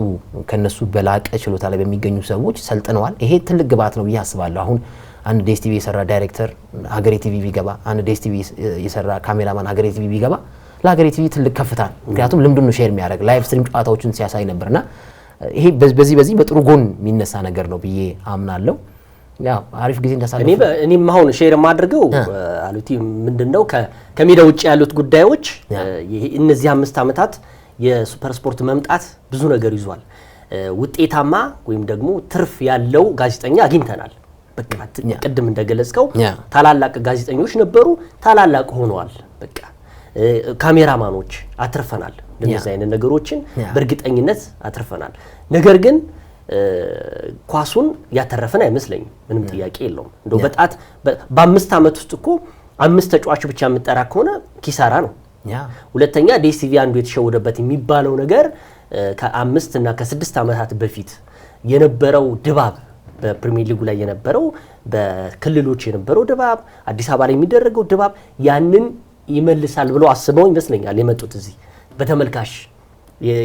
ከነሱ በላቀ ችሎታ ላይ በሚገኙ ሰዎች ሰልጥነዋል። ይሄ ትልቅ ግብዓት ነው ብዬ አስባለሁ። አሁን አንድ ዲኤስቲቪ የሰራ ዳይሬክተር ሀገሬ ቲቪ ቢገባ፣ አንድ ዲኤስቲቪ የሰራ ካሜራማን ሀገሬ ቲቪ ቢገባ ለሀገሬ ቲቪ ትልቅ ከፍታ ነው። ምክንያቱም ልምዱን ሼር የሚያደርግ ላይቭ ስትሪም ጨዋታዎችን ሲያሳይ ነበርና ይሄ በዚህ በጥሩ ጎን የሚነሳ ነገር ነው ብዬ አምናለሁ። ያው አሪፍ ጊዜ እንዳሳለፈ እኔም አሁን ሼር የማድርገው አሉቲ ምንድነው ከሜዳ ውጭ ያሉት ጉዳዮች እነዚህ 5 ዓመታት የሱፐር ስፖርት መምጣት ብዙ ነገር ይዟል። ውጤታማ ወይም ደግሞ ትርፍ ያለው ጋዜጠኛ አግኝተናል። በቃ ቅድም እንደገለጽከው ታላላቅ ጋዜጠኞች ነበሩ፣ ታላላቅ ሆነዋል። በቃ ካሜራማኖች አትርፈናል። እንደዚህ አይነት ነገሮችን በእርግጠኝነት አትርፈናል። ነገር ግን ኳሱን ያተረፈን አይመስለኝም። ምንም ጥያቄ የለውም። እንደው በጣት በ5 ዓመት ውስጥ እኮ 5 ተጫዋች ብቻ የምጠራ ከሆነ ኪሳራ ነው። ሁለተኛ ዲኤስቲቪ አንዱ የተሸወደበት የሚባለው ነገር ከ5 እና ከ6 ዓመታት በፊት የነበረው ድባብ በፕሪሚየር ሊጉ ላይ የነበረው በክልሎች የነበረው ድባብ አዲስ አበባ ላይ የሚደረገው ድባብ ያንን ይመልሳል ብለው አስበው ይመስለኛል የመጡት። እዚህ በተመልካች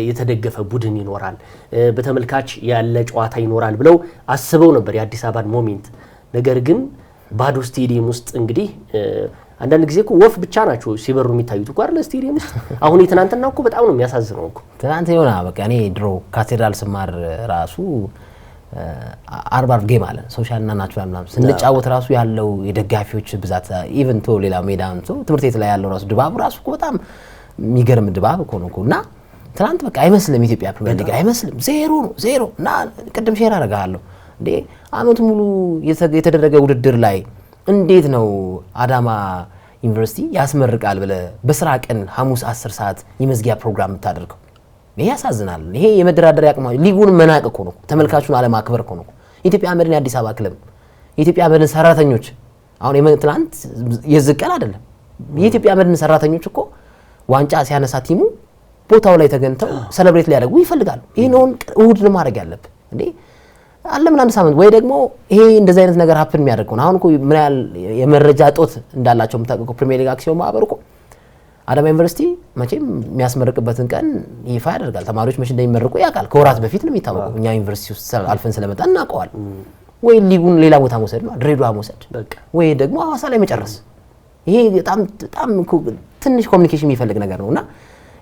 የተደገፈ ቡድን ይኖራል፣ በተመልካች ያለ ጨዋታ ይኖራል ብለው አስበው ነበር የአዲስ አበባን ሞሜንት። ነገር ግን ባዶ ስቴዲየም ውስጥ እንግዲህ አንዳንድ ጊዜ እኮ ወፍ ብቻ ናቸው ሲበሩ የሚታዩት እኮ አይደል ስቴዲየም ውስጥ። አሁን የትናንትናው እኮ በጣም ነው የሚያሳዝነው እኮ። ትናንት ይሆና በቃ እኔ ድሮ ካቴድራል ስማር ራሱ አርባር ጌም አለ ሶሻል እና ናቹራል ምናምን ስንጫወት ራሱ ያለው የደጋፊዎች ብዛት ኢቭን ቶ ሌላ ሜዳን ቶ ትምህርት ቤት ላይ ያለው ራሱ ድባቡ ራሱ እኮ በጣም የሚገርም ድባብ እኮ ነው እና ትናንት በቃ አይመስልም ኢትዮጵያ ፕሪሚየር ሊግ አይመስልም። ዜሮ ነው ዜሮ እና ቅድም ሼር አደርጋለሁ እንዴ አመቱ ሙሉ የተደረገ ውድድር ላይ እንዴት ነው አዳማ ዩኒቨርሲቲ ያስመርቃል ብለ በስራ ቀን ሐሙስ 10 ሰዓት የመዝጊያ ፕሮግራም የምታደርገው? ይሄ ያሳዝናል። ይሄ የመደራደሪያ አቅማ ሊጉን መናቅ እኮ ነው፣ ተመልካቹን አለማክበር እኮ ነው። ኢትዮጵያ መድን የአዲስ አበባ ክለብ የኢትዮጵያ መድን ሰራተኞች አሁን ትናንት የዝቀል አይደለም። የኢትዮጵያ መድን ሰራተኞች እኮ ዋንጫ ሲያነሳ ቲሙ ቦታው ላይ ተገኝተው ሰለብሬት ሊያደርጉ ይፈልጋሉ። ይሄንን እሁድ ነው ማድረግ ያለብህ እንዴ አለምን አንድ ሳምንት ወይ ደግሞ ይሄ እንደዚህ አይነት ነገር ሀፕን የሚያደርግ ነው። አሁን እኮ ምን ያህል የመረጃ ጦት እንዳላቸው የምታውቀው ፕሪሚየር ሊግ አክሲዮን ማህበር እኮ አዳማ ዩኒቨርሲቲ መቼም የሚያስመርቅበትን ቀን ይፋ ያደርጋል። ተማሪዎች መቼ እንደሚመርቁ ያውቃል። ከወራት በፊት ነው የሚታወቀው። እኛ ዩኒቨርሲቲ ውስጥ አልፈን ስለመጣ እናውቀዋል። ወይ ሊጉን ሌላ ቦታ መውሰድ ነው፣ ድሬዳዋ መውሰድ በቃ፣ ወይ ደግሞ ሐዋሳ ላይ መጨረስ። ይሄ በጣም ትንሽ ኮሚኒኬሽን የሚፈልግ ነገር ነውና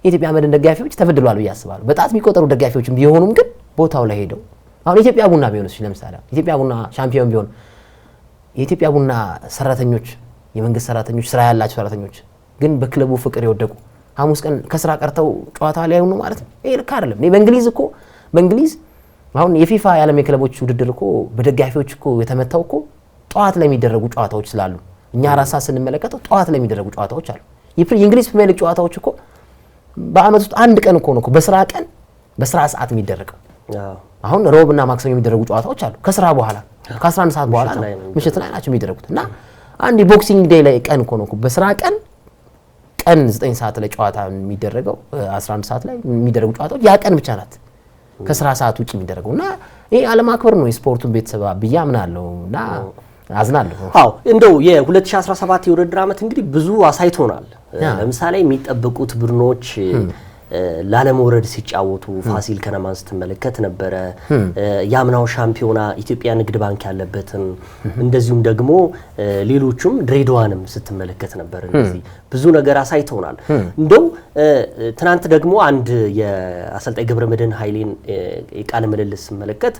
የኢትዮጵያ መድን ደጋፊዎች ተበድሏል ብዬ አስባለሁ። በጣት የሚቆጠሩ ደጋፊዎችም ቢሆኑም ግን ቦታው ላይ ሄደው አሁን ኢትዮጵያ ቡና ቢሆንስ ለምሳሌ ኢትዮጵያ ቡና ሻምፒዮን ቢሆን የኢትዮጵያ ቡና ሰራተኞች የመንግስት ሰራተኞች ስራ ያላቸው ሰራተኞች ግን በክለቡ ፍቅር የወደቁ ሐሙስ ቀን ከስራ ቀርተው ጨዋታ ላይ ሆኑ ማለት ነው። ይሄ ልክ አይደለም። በእንግሊዝ አሁን የፊፋ የዓለም የክለቦች ውድድር እኮ በደጋፊዎች እኮ የተመታው እኮ ጠዋት ላይ የሚደረጉ ጨዋታዎች ስላሉ እኛ ራሳ ስንመለከተው ጠዋት ላይ የሚደረጉ ጨዋታዎች አሉ። የእንግሊዝ ፕሪሚየር ሊግ ጨዋታዎች እኮ በአመት ውስጥ አንድ ቀን እኮ ነው በስራ ቀን በስራ ሰዓት የሚደረገው። አሁን ሮብና ማክሰኞ የሚደረጉ ጨዋታዎች አሉ ከስራ በኋላ ከ11 ሰዓት በኋላ ነው ምሽት ላይ ናቸው የሚደረጉት። እና አንድ ቦክሲንግ ዴይ ላይ ቀን እኮ ነው በስራ ቀን 9 ሰዓት ላይ ጨዋታ የሚደረገው 11 ሰዓት ላይ የሚደረጉ ጨዋታዎች ያ ቀን ብቻ ናት ከስራ ሰዓት ውጪ የሚደረገው። እና ይሄ አለማክበር ነው የስፖርቱን ቤተሰብ ብዬ አምናለሁ እና አዝናለሁ። አዎ እንደው የ2017 የውድድር ዓመት እንግዲህ ብዙ አሳይቶናል። ለምሳሌ የሚጠበቁት ቡድኖች ላለመውረድ ሲጫወቱ ፋሲል ከነማን ስትመለከት ነበረ። የአምናው ሻምፒዮና ኢትዮጵያ ንግድ ባንክ ያለበትን እንደዚሁም ደግሞ ሌሎቹም ድሬዳዋንም ስትመለከት ነበር። እንደዚህ ብዙ ነገር አሳይተውናል። እንደው ትናንት ደግሞ አንድ የአሰልጣኝ ገብረመድህን ኃይሌን የቃለ ምልልስ ስመለከት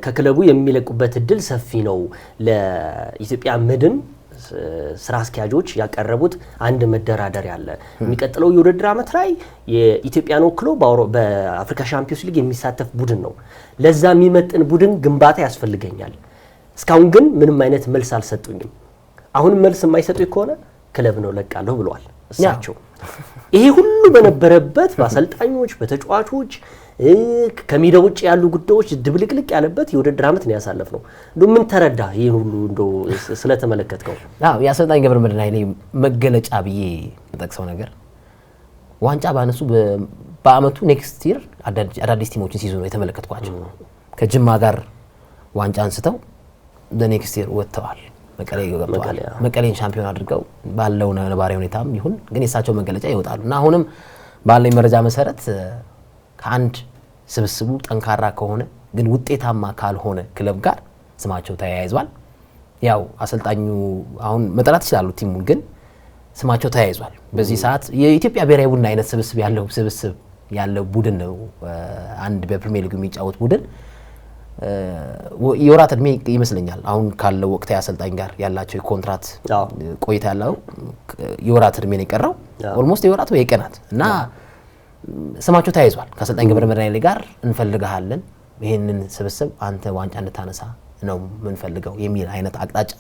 ከክለቡ የሚለቁበት እድል ሰፊ ነው ለኢትዮጵያ መድን ስራ አስኪያጆች ያቀረቡት አንድ መደራደሪያ አለ። የሚቀጥለው የውድድር ዓመት ላይ የኢትዮጵያን ወክሎ በአፍሪካ ሻምፒዮንስ ሊግ የሚሳተፍ ቡድን ነው። ለዛ የሚመጥን ቡድን ግንባታ ያስፈልገኛል። እስካሁን ግን ምንም አይነት መልስ አልሰጡኝም። አሁንም መልስ የማይሰጡኝ ከሆነ ክለብ ነው ለቃለሁ ብለዋል እሳቸው። ይሄ ሁሉ በነበረበት በአሰልጣኞች በተጫዋቾች ከሜዳ ውጭ ያሉ ጉዳዮች ድብልቅልቅ ያለበት የውድድር ዓመት ነው ያሳለፍነው። እንደው ምን ተረዳ ይሄን ሁሉ እንደው ስለተመለከትከው? አዎ የአሰልጣኝ ገብረመድህን ኃይሌ መገለጫ ብዬ የምጠቅሰው ነገር ዋንጫ ባነሱ በአመቱ ኔክስት ይር አዳዲስ ቲሞችን ሲይዙ ነው የተመለከትኳቸው። ከጅማ ጋር ዋንጫ አንስተው ለኔክስት ይር ወጥተዋል። መቀሌን ሻምፒዮን አድርገው ባለው ነባራዊ ሁኔታም ይሁን ግን የሳቸው መገለጫ ይወጣሉ። እና አሁንም ባለኝ መረጃ መሰረት ከአንድ ስብስቡ ጠንካራ ከሆነ ግን ውጤታማ ካልሆነ ክለብ ጋር ስማቸው ተያይዟል። ያው አሰልጣኙ አሁን መጠራት ይችላሉ ቲሙን ግን ስማቸው ተያይዟል። በዚህ ሰዓት የኢትዮጵያ ብሔራዊ ቡድን አይነት ስብስብ ያለው ቡድን ነው። አንድ በፕሪሚየር ሊግ የሚጫወት ቡድን የወራት እድሜ ይመስለኛል አሁን ካለው ወቅታዊ አሰልጣኝ ጋር ያላቸው የኮንትራት ቆይታ ያለው የወራት እድሜ ነው የቀረው ኦልሞስት የወራት ወይ የቀናት እና ስማቸው ተያይዟል። ከአሰልጣኝ ገብረመድህን ኃይሌ ጋር እንፈልጋለን ይሄንን ስብስብ አንተ ዋንጫ እንድታነሳ ነው የምንፈልገው የሚል አይነት አቅጣጫ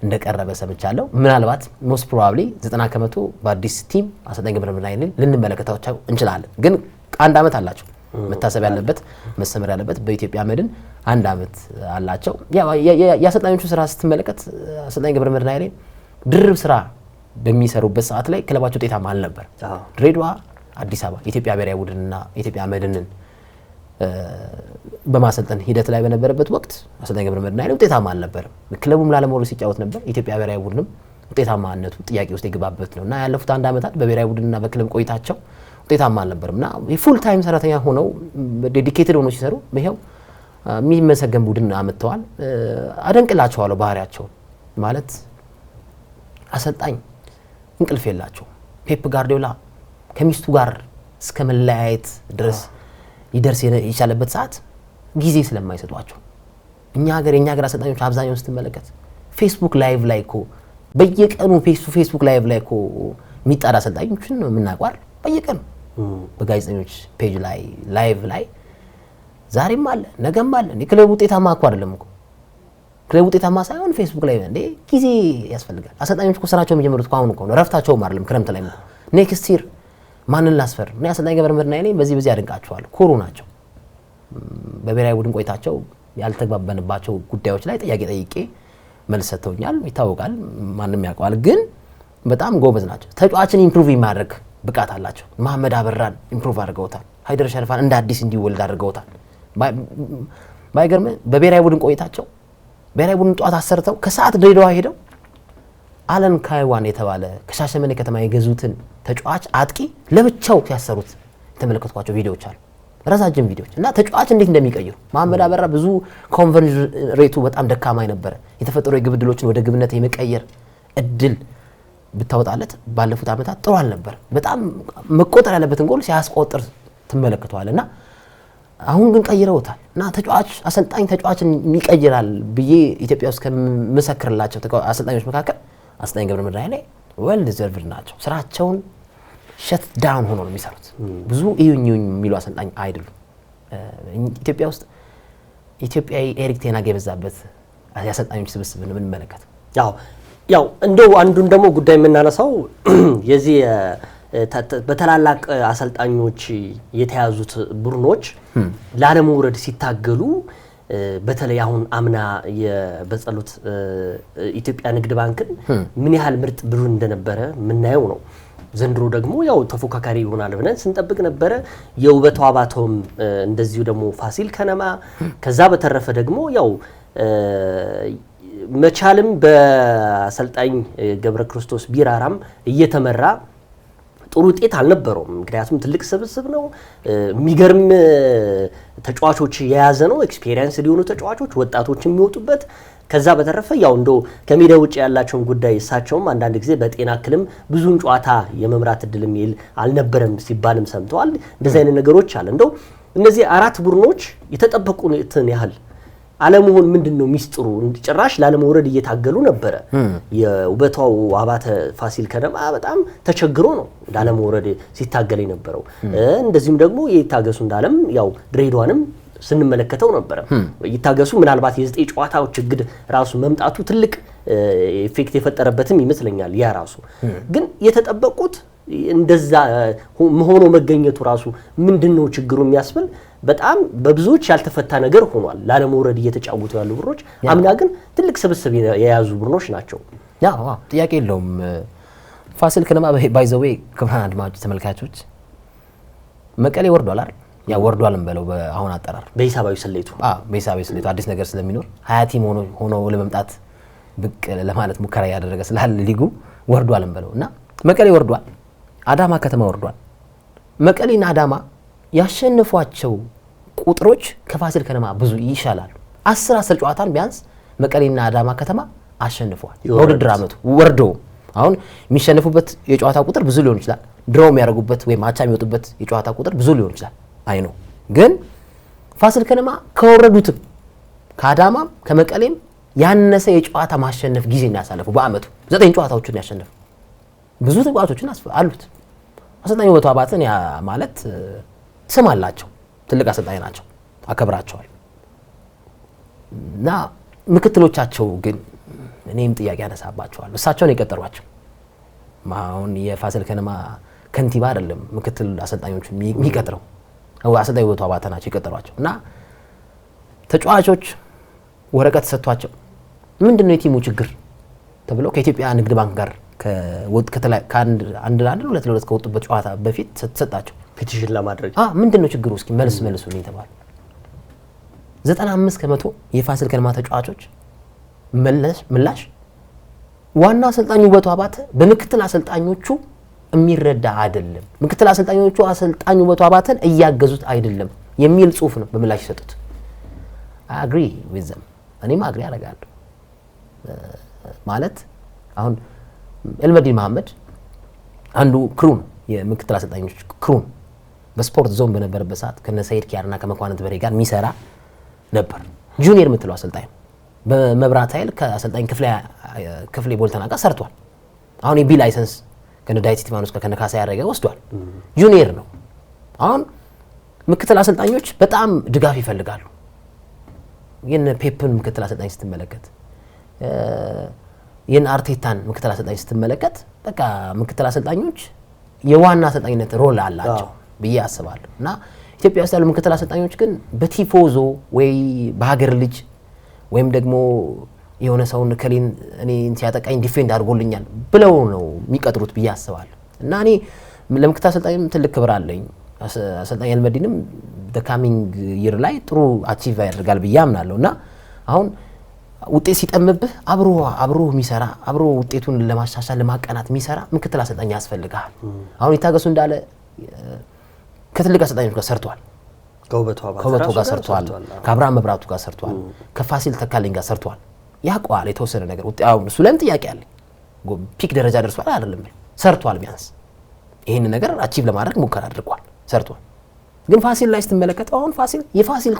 እንደቀረበ ሰምቻለሁ። ምናልባት ሞስት ፕሮባብሊ 90% በአዲስ ቲም አሰልጣኝ ገብረመድህን ኃይሌን ልንመለከታቸው እንችላለን። ግን አንድ አመት አላቸው መታሰብ ያለበት መሰመር ያለበት በኢትዮጵያ መድን አንድ አመት አላቸው። የአሰልጣኞቹ ስራ ስትመለከት አሰልጣኝ ገብረመድህን ኃይሌ ድርብ ስራ በሚሰሩበት ሰዓት ላይ ክለባቸው ውጤታማ አልነበር። ድሬዳዋ፣ አዲስ አበባ ኢትዮጵያ ብሔራዊ ቡድንና ኢትዮጵያ መድንን በማሰልጠን ሂደት ላይ በነበረበት ወቅት አሰልጣኝ ገብረመድህን ኃይሌ ውጤታማ አልነበረም። ክለቡም ላለመውረድ ሲጫወት ነበር። ኢትዮጵያ ብሔራዊ ቡድንም ውጤታማነቱ ጥያቄ ውስጥ የገባበት ነው እና ያለፉት አንድ አመታት በብሔራዊ ቡድንና በክለብ ቆይታቸው ውጤታማ አልነበርም እና የፉል ታይም ሰራተኛ ሆነው ዴዲኬትድ ሆነው ሲሰሩ ይሄው የሚመሰገን ቡድን አመጥተዋል። አደንቅላቸዋለሁ ባህሪያቸው ማለት አሰልጣኝ እንቅልፍ የላቸው። ፔፕ ጋርዲዮላ ከሚስቱ ጋር እስከ መለያየት ድረስ ይደርስ የቻለበት ሰዓት ጊዜ ስለማይሰጧቸው የኛ ሀገር አሰልጣኞች አብዛኛውን ስትመለከት ፌስቡክ ላይቭ ላይ እኮ በየቀኑ ፌስቡክ ላይቭ ላይ እኮ የሚጣራ አሰልጣኞችን ነው የምናውቀው በየቀኑ በጋዜጠኞች ፔጅ ላይ ላይቭ ላይ ዛሬም አለ ነገም አለ። ክለቡ ውጤታማ እኮ አይደለም እኮ ክለቡ ውጤታማ ሳይሆን ፌስቡክ ላይ እንዴ ጊዜ ያስፈልጋል። አሰልጣኞች እኮ ስራቸው የሚጀምሩት አሁን እኮ ነው። ረፍታቸውም አይደለም ክረምት ላይ ነው። ኔክስት ይር ማንን ላስፈር ነው? አሰልጣኝ ገብረመድህን ኃይሌ በዚህ አደንቃቸዋለሁ። ኩሩ ናቸው። በብሔራዊ ቡድን ቆይታቸው ያልተግባባንባቸው ጉዳዮች ላይ ጥያቄ ጠይቄ መልስ ሰጥተውኛል። ይታወቃል፣ ማንም ያውቀዋል። ግን በጣም ጎበዝ ናቸው። ተጫዋችን ኢምፕሩቭ የማድረግ ብቃት አላቸው። መሐመድ አበራን ኢምፕሩቭ አድርገውታል። ሃይደር ሸርፋን እንደ አዲስ እንዲወልድ አድርገውታል። ባይገርም በብሔራዊ ቡድን ቆይታቸው ብሔራዊ ቡድን ጧት አሰርተው ከሰዓት ድሬዳዋ ሄደው አለን ካይዋን የተባለ ከሻሸመኔ ከተማ የገዙትን ተጫዋች አጥቂ ለብቻው ሲያሰሩት የተመለከትኳቸው ቪዲዮዎች አሉ። ረዛጅም ቪዲዮዎች እና ተጫዋች እንዴት እንደሚቀይሩ መሐመድ አበራ ብዙ ኮንቨርዥን ሬቱ በጣም ደካማ የነበረ የተፈጠሩ የግብ ዕድሎችን ወደ ግብነት የመቀየር እድል ብታወጣለት ባለፉት አመታት ጥሩ አልነበር። በጣም መቆጠር ያለበትን ጎል ሲያስቆጥር ትመለከቷልና አሁን ግን ቀይረውታል እና አሰልጣኝ ተጫዋችን ይቀይራል ብዬ ኢትዮጵያ ውስጥ ከመሰክርላቸው አሰልጣኞች መካከል አሰልጣኝ ገብረመድህን ኃይሌ ዌል ዲዘርቭድ ናቸው። ስራቸውን ሸት ዳውን ሆኖ ነው የሚሰሩት። ብዙ እዩኝ የሚሉ አሰልጣኝ አይደሉም። ኢትዮጵያ ውስጥ ኢትዮጵያዊ ኤሪክ ቴን ሃግ የበዛበት የአሰልጣኞች ስብስብ ነው የምንመለከተው። ያው እንደው አንዱን ደግሞ ጉዳይ የምናነሳው የዚህ በተላላቅ አሰልጣኞች የተያዙት ቡድኖች ላለመውረድ ሲታገሉ በተለይ አሁን አምና በጸሎት ኢትዮጵያ ንግድ ባንክን ምን ያህል ምርጥ ቡድን እንደነበረ ምናየው ነው። ዘንድሮ ደግሞ ያው ተፎካካሪ ይሆናል ብለን ስንጠብቅ ነበረ። የውበቱ አባተውም እንደዚሁ ደግሞ ፋሲል ከነማ ከዛ በተረፈ ደግሞ ያው መቻልም በአሰልጣኝ ገብረ ክርስቶስ ቢራራም እየተመራ ጥሩ ውጤት አልነበረውም። ምክንያቱም ትልቅ ስብስብ ነው፣ የሚገርም ተጫዋቾች የያዘ ነው፣ ኤክስፒሪየንስ ሊሆኑ ተጫዋቾች ወጣቶች የሚወጡበት። ከዛ በተረፈ ያው እንደው ከሜዳ ውጭ ያላቸውን ጉዳይ እሳቸውም አንዳንድ ጊዜ በጤና እክልም ብዙን ጨዋታ የመምራት እድል የሚል አልነበረም ሲባልም ሰምተዋል። እንደዚህ አይነት ነገሮች አለ። እንደው እነዚህ አራት ቡድኖች የተጠበቁትን ያህል አለመሆን ምንድነው ሚስጥሩ? ጭራሽ ላለመውረድ እየታገሉ ነበረ። የውበቱ አባተ ፋሲል ከነማ በጣም ተቸግሮ ነው ላለመውረድ ሲታገል የነበረው። እንደዚሁም ደግሞ የይታገሱ እንዳለም ያው ድሬዳዋንም ስንመለከተው ነበረ። ይታገሱ ምናልባት የ9 ጨዋታዎች ችግር ራሱ መምጣቱ ትልቅ ኢፌክት የፈጠረበትም ይመስለኛል። ያ ራሱ ግን የተጠበቁት እንደዛ ሆኖ መገኘቱ ራሱ ምንድነው ችግሩ የሚያስብል በጣም በብዙዎች ያልተፈታ ነገር ሆኗል። ላለመውረድ እየተጫወቱ ያሉ ቡድኖች አምና ግን ትልቅ ስብስብ የያዙ ቡድኖች ናቸው። ያው ጥያቄ የለውም። ፋሲል ከነማ ባይዘዌ ክቡራን አድማጭ ተመልካቾች መቀሌ ወርዷል አይደል? ያ ወርዷል እንበለው አሁን አጠራር በሂሳባዊ ስሌቱ በሂሳባዊ ስሌቱ አዲስ ነገር ስለሚኖር 20 ቲም ሆኖ ለመምጣት ብቅ ለማለት ሙከራ ያደረገ ስላለ ሊጉ ወርዷል እንበለው እና መቀሌ ወርዷል፣ አዳማ ከተማ ወርዷል። መቀሌና አዳማ ያሸነፏቸው ቁጥሮች ከፋሲል ከነማ ብዙ ይሻላሉ። 10 ጨዋታን ቢያንስ መቀሌና አዳማ ከተማ አሸንፈዋል። በውድድር ዓመቱ ወርደው አሁን የሚሸነፉበት የጨዋታ ቁጥር ብዙ ሊሆን ይችላል። ድሮው የሚያደርጉበት ወይም አቻ የሚወጡበት የጨዋታ ቁጥር ብዙ ሊሆን ይችላል። አይ ነው ግን ፋሲል ከነማ ከወረዱትም ከአዳማም ከመቀሌም ያነሰ የጨዋታ ማሸነፍ ጊዜ ያሳለፉ በአመቱ 9 ጨዋታዎችን ያሸነፉ ብዙ ተጫዋቾችን አሉት። አሰልጣኝ ውበቱ አባተን ያ ማለት ስም አላቸው፣ ትልቅ አሰልጣኝ ናቸው፣ አከብራቸዋል። እና ምክትሎቻቸው ግን እኔም ጥያቄ ያነሳባቸዋል። እሳቸውን የቀጠሯቸው አሁን የፋሲል ከነማ ከንቲባ አይደለም ምክትል አሰልጣኞቹን የሚቀጥረው አሰልጣኝ ውበቱ አባተ ናቸው የቀጠሯቸው። እና ተጫዋቾች ወረቀት ሰጥቷቸው ምንድነው የቲሙ ችግር ተብለው ከኢትዮጵያ ንግድ ባንክ ጋር ከአንድ ሁለት ከወጡበት ጨዋታ በፊት ተሰጣቸው ፔቲሽን ለማድረግ ምንድነው ችግሩ እስኪ መልሱልኝ ተባሉ። 95% የፋሲል ከነማ ተጫዋቾች ምላሽ ዋና አሰልጣኙ ውበቱ አባተ በምክትል አሰልጣኞቹ የሚረዳ አይደለም፣ ምክትል አሰልጣኞቹ አሰልጣኙ ውበቱ አባተን እያገዙት አይደለም የሚል ጽሁፍ ነው በምላሽ የሰጡት። አግሪ ዊዝ ዘም እኔም አግሪ አደርጋለሁ። ማለት አሁን ኤልመዲ መሐመድ አንዱ ክሩ ነው፣ የምክትል አሰልጣኞች ክሩ ነው። በስፖርት ዞን በነበረበት ሰዓት ከነ ሰይድ ኪያርና ከመኳንንት በሬ ጋር የሚሰራ ነበር። ጁኒየር የምትለው አሰልጣኝ በመብራት ኃይል ከአሰልጣኝ ክፍሌ ቦልተና ጋር ሰርቷል። አሁን የቢ ላይሰንስ ከነ ዳዊት ስቲፋኖስ ከነ ካሳ ያረገ ወስዷል። ጁኒየር ነው። አሁን ምክትል አሰልጣኞች በጣም ድጋፍ ይፈልጋሉ። የነ ፔፕን ምክትል አሰልጣኝ ስትመለከት የነ አርቴታን ምክትል አሰልጣኝ ስትመለከት በቃ ምክትል አሰልጣኞች የዋና አሰልጣኝነት ሮል አላቸው ብዬ አስባለሁ። እና ኢትዮጵያ ውስጥ ያሉ ምክትል አሰልጣኞች ግን በቲፎዞ ወይ በሀገር ልጅ ወይም ደግሞ የሆነ ሰውን ከሊን እኔ ሲያጠቃኝ ዲፌንድ አድርጎልኛል ብለው ነው የሚቀጥሩት ብዬ አስባለሁ። እና እኔ ለምክትል አሰልጣኝም ትልቅ ክብር አለኝ። አሰልጣኝ ኤልመዲንም በካሚንግ ይር ላይ ጥሩ አቺቭ ያደርጋል ብዬ አምናለሁ። እና አሁን ውጤት ሲጠምብህ አብሮ የሚሰራ አብሮ ውጤቱን ለማሻሻል ለማቀናት የሚሰራ ምክትል አሰልጣኝ ያስፈልጋል። አሁን ይታገሱ እንዳለ ከትልቅ አሰልጣኞች ጋር ሰርቷል። ከውበቱ ጋር ሰርቷል፣ ከአብርሃም መብራቱ ጋር ሰርቷል፣ ከፋሲል ተካልኝ ጋር ሰርቷል። ያውቀዋል የተወሰነ ነገር እሱ ላይም ጥያቄ አለ። ፒክ ደረጃ ደርሷል አይደለም ሰርቷል። ቢያንስ ይህን ነገር አቺቭ ለማድረግ ሙከራ አድርጓል፣ ሰርቷል። ግን ፋሲል ላይ ስትመለከት አሁን የፋሲል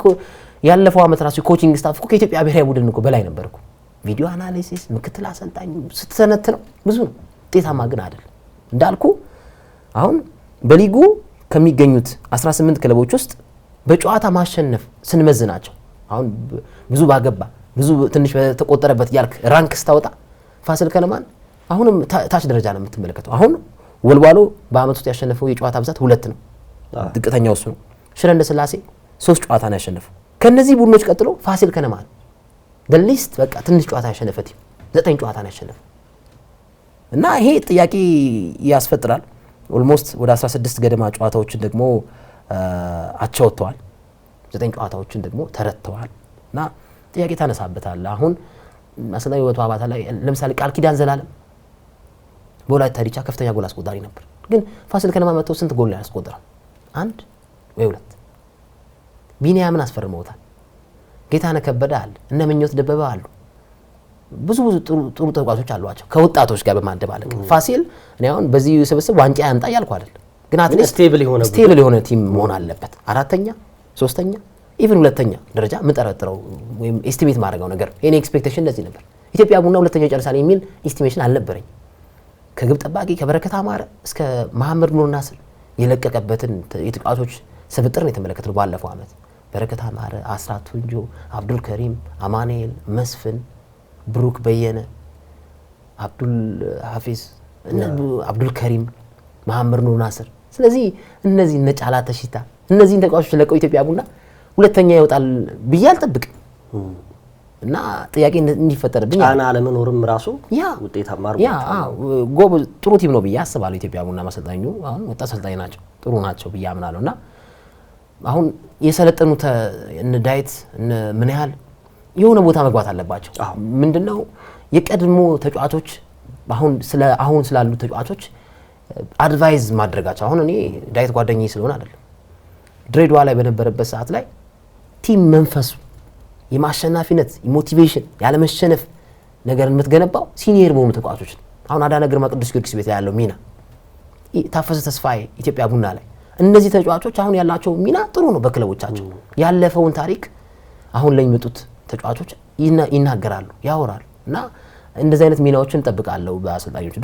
ያለፈው አመት ራሱ ኮቺንግ ስታፍ እኮ ከኢትዮጵያ ብሔራዊ ቡድን እኮ በላይ ነበር እኮ። ቪዲዮ አናሊሲስ ምክትል አሰልጣኝ ስትሰነት ነው ብዙ ነው፣ ውጤታማ ግን አይደለም። እንዳልኩ አሁን በሊጉ ከሚገኙት 18 ክለቦች ውስጥ በጨዋታ ማሸነፍ ስንመዝናቸው አሁን ብዙ ባገባ ብዙ ትንሽ በተቆጠረበት ያልክ ራንክ ስታወጣ ፋሲል ከነማን አሁንም ታች ደረጃ ነው የምትመለከተው። አሁን ወልዋሎ በአመት ውስጥ ያሸነፈው የጨዋታ ብዛት 2 ነው፣ ዝቅተኛው እሱ ነው። ሽረ እንዳስላሴ 3 ጨዋታ ነው ያሸነፈው። ከነዚህ ቡድኖች ቀጥሎ ፋሲል ከነማ ነው ሊስት በቃ ትንሽ ጨዋታ ያሸነፈ ቲም 9 ጨዋታ ነው ያሸነፈው። እና ይሄ ጥያቄ ያስፈጥራል። ኦልሞስት ወደ 16 ገደማ ጨዋታዎችን ደግሞ አቻ ወጥተዋል፣ 9 ጨዋታዎችን ደግሞ ተረትተዋል። እና ጥያቄ ታነሳበታል። አሁን አሰልጣኝ ውበቱ አባተ ላይ ለምሳሌ ቃል ኪዳን ዘላለም በወላይታ ዲቻ ከፍተኛ ጎል አስቆጣሪ ነበር፣ ግን ፋሲል ከነማ መጥቶ ስንት ጎል ያስቆጠረው? 1 ወይ 2። ቢኒያምን አስፈርመውታል። ጌታነህ ከበደ አለ፣ እነ ምኞት ደበበ አሉ። ብዙ ጥሩ ተጫዋቾች አሏቸው ከወጣቶች ጋር በማደባለቅ ፋሲል እኔ አሁን በዚህ ስብስብ ዋንጫ ያምጣ ያልኩ አይደለም፣ ግን አትሊስት ስቴብል የሆነ ቲም መሆን አለበት። 4ኛ 3ኛ ኢቭን 2ኛ ደረጃ ምጠረጥረው ወይም ኤስቲሜት ማድረገው ነገር የኔ ኤክስፔክቴሽን እንደዚህ ነበር። ኢትዮጵያ ቡና 2ኛ ይጨርሳል የሚል ኤስቲሜሽን አልነበረኝ። ከግብ ጠባቂ ከበረከት አማረ እስከ መሐመድ ኑር ናስር የለቀቀበትን የተጫዋቾች ስብጥር ነው የተመለከተው ባለፈው አመት። በረከት አማረ፣ አስራት ቱንጆ፣ አብዱል ከሪም፣ አማኑኤል መስፍን፣ ብሩክ በየነ፣ አብዱል ሐፊዝ፣ አብዱል ከሪም፣ መሐመድ ኑር ናስር። ስለዚህ እነዚህ ነጫላ ተሽታ እነዚህን ተጫዋቾች ለቀው ኢትዮጵያ ቡና 2ኛ ይወጣል ብዬ አልጠብቅም። እና ጥያቄ እንዲፈጠርብኝ ጫና አለመኖርም ራሱ ውጤታማ ጎበዝ ጥሩ ቲም ነው ብዬ አስባለሁ። ኢትዮጵያ ቡና ማሰልጣኙ አሁን ወጣት አሰልጣኝ ናቸው፣ ጥሩ ናቸው ብዬ አምናለሁ። እና አሁን የሰለጠኑት እነ ዳዊት እነ ምን ያህል የሆነ ቦታ መግባት አለባቸው። ምንድነው የቀድሞ ተጫዋቾች አሁን ስላሉ ተጫዋቾች አድቫይዝ ማድረጋቸው። አሁን እኔ ዳዊት ጓደኛዬ ስለሆነ አይደለም፣ ድሬዳዋ ላይ በነበረበት ሰዓት ላይ ቲም መንፈሱ የማሸናፊነት ሞቲቬሽን ያለመሸነፍ ነገር የምትገነባው ሲኒየር በሆኑ ተጫዋቾች ነው። አሁን አዳነ ግርማ ቅዱስ ጊዮርጊስ ቤት ያለው ሚና፣ ታፈሰ ተስፋዬ ኢትዮጵያ ቡና ላይ እነዚህ ተጫዋቾች አሁን ያላቸው ሚና ጥሩ ነው። በክለቦቻቸው ያለፈውን ታሪክ አሁን ላይ የሚመጡት ተጫዋቾች ይናገራሉ፣ ያወራሉ። እና እንደዚህ አይነት ሚናዎችን እንጠብቃለሁ በአሰልጣኞቹ።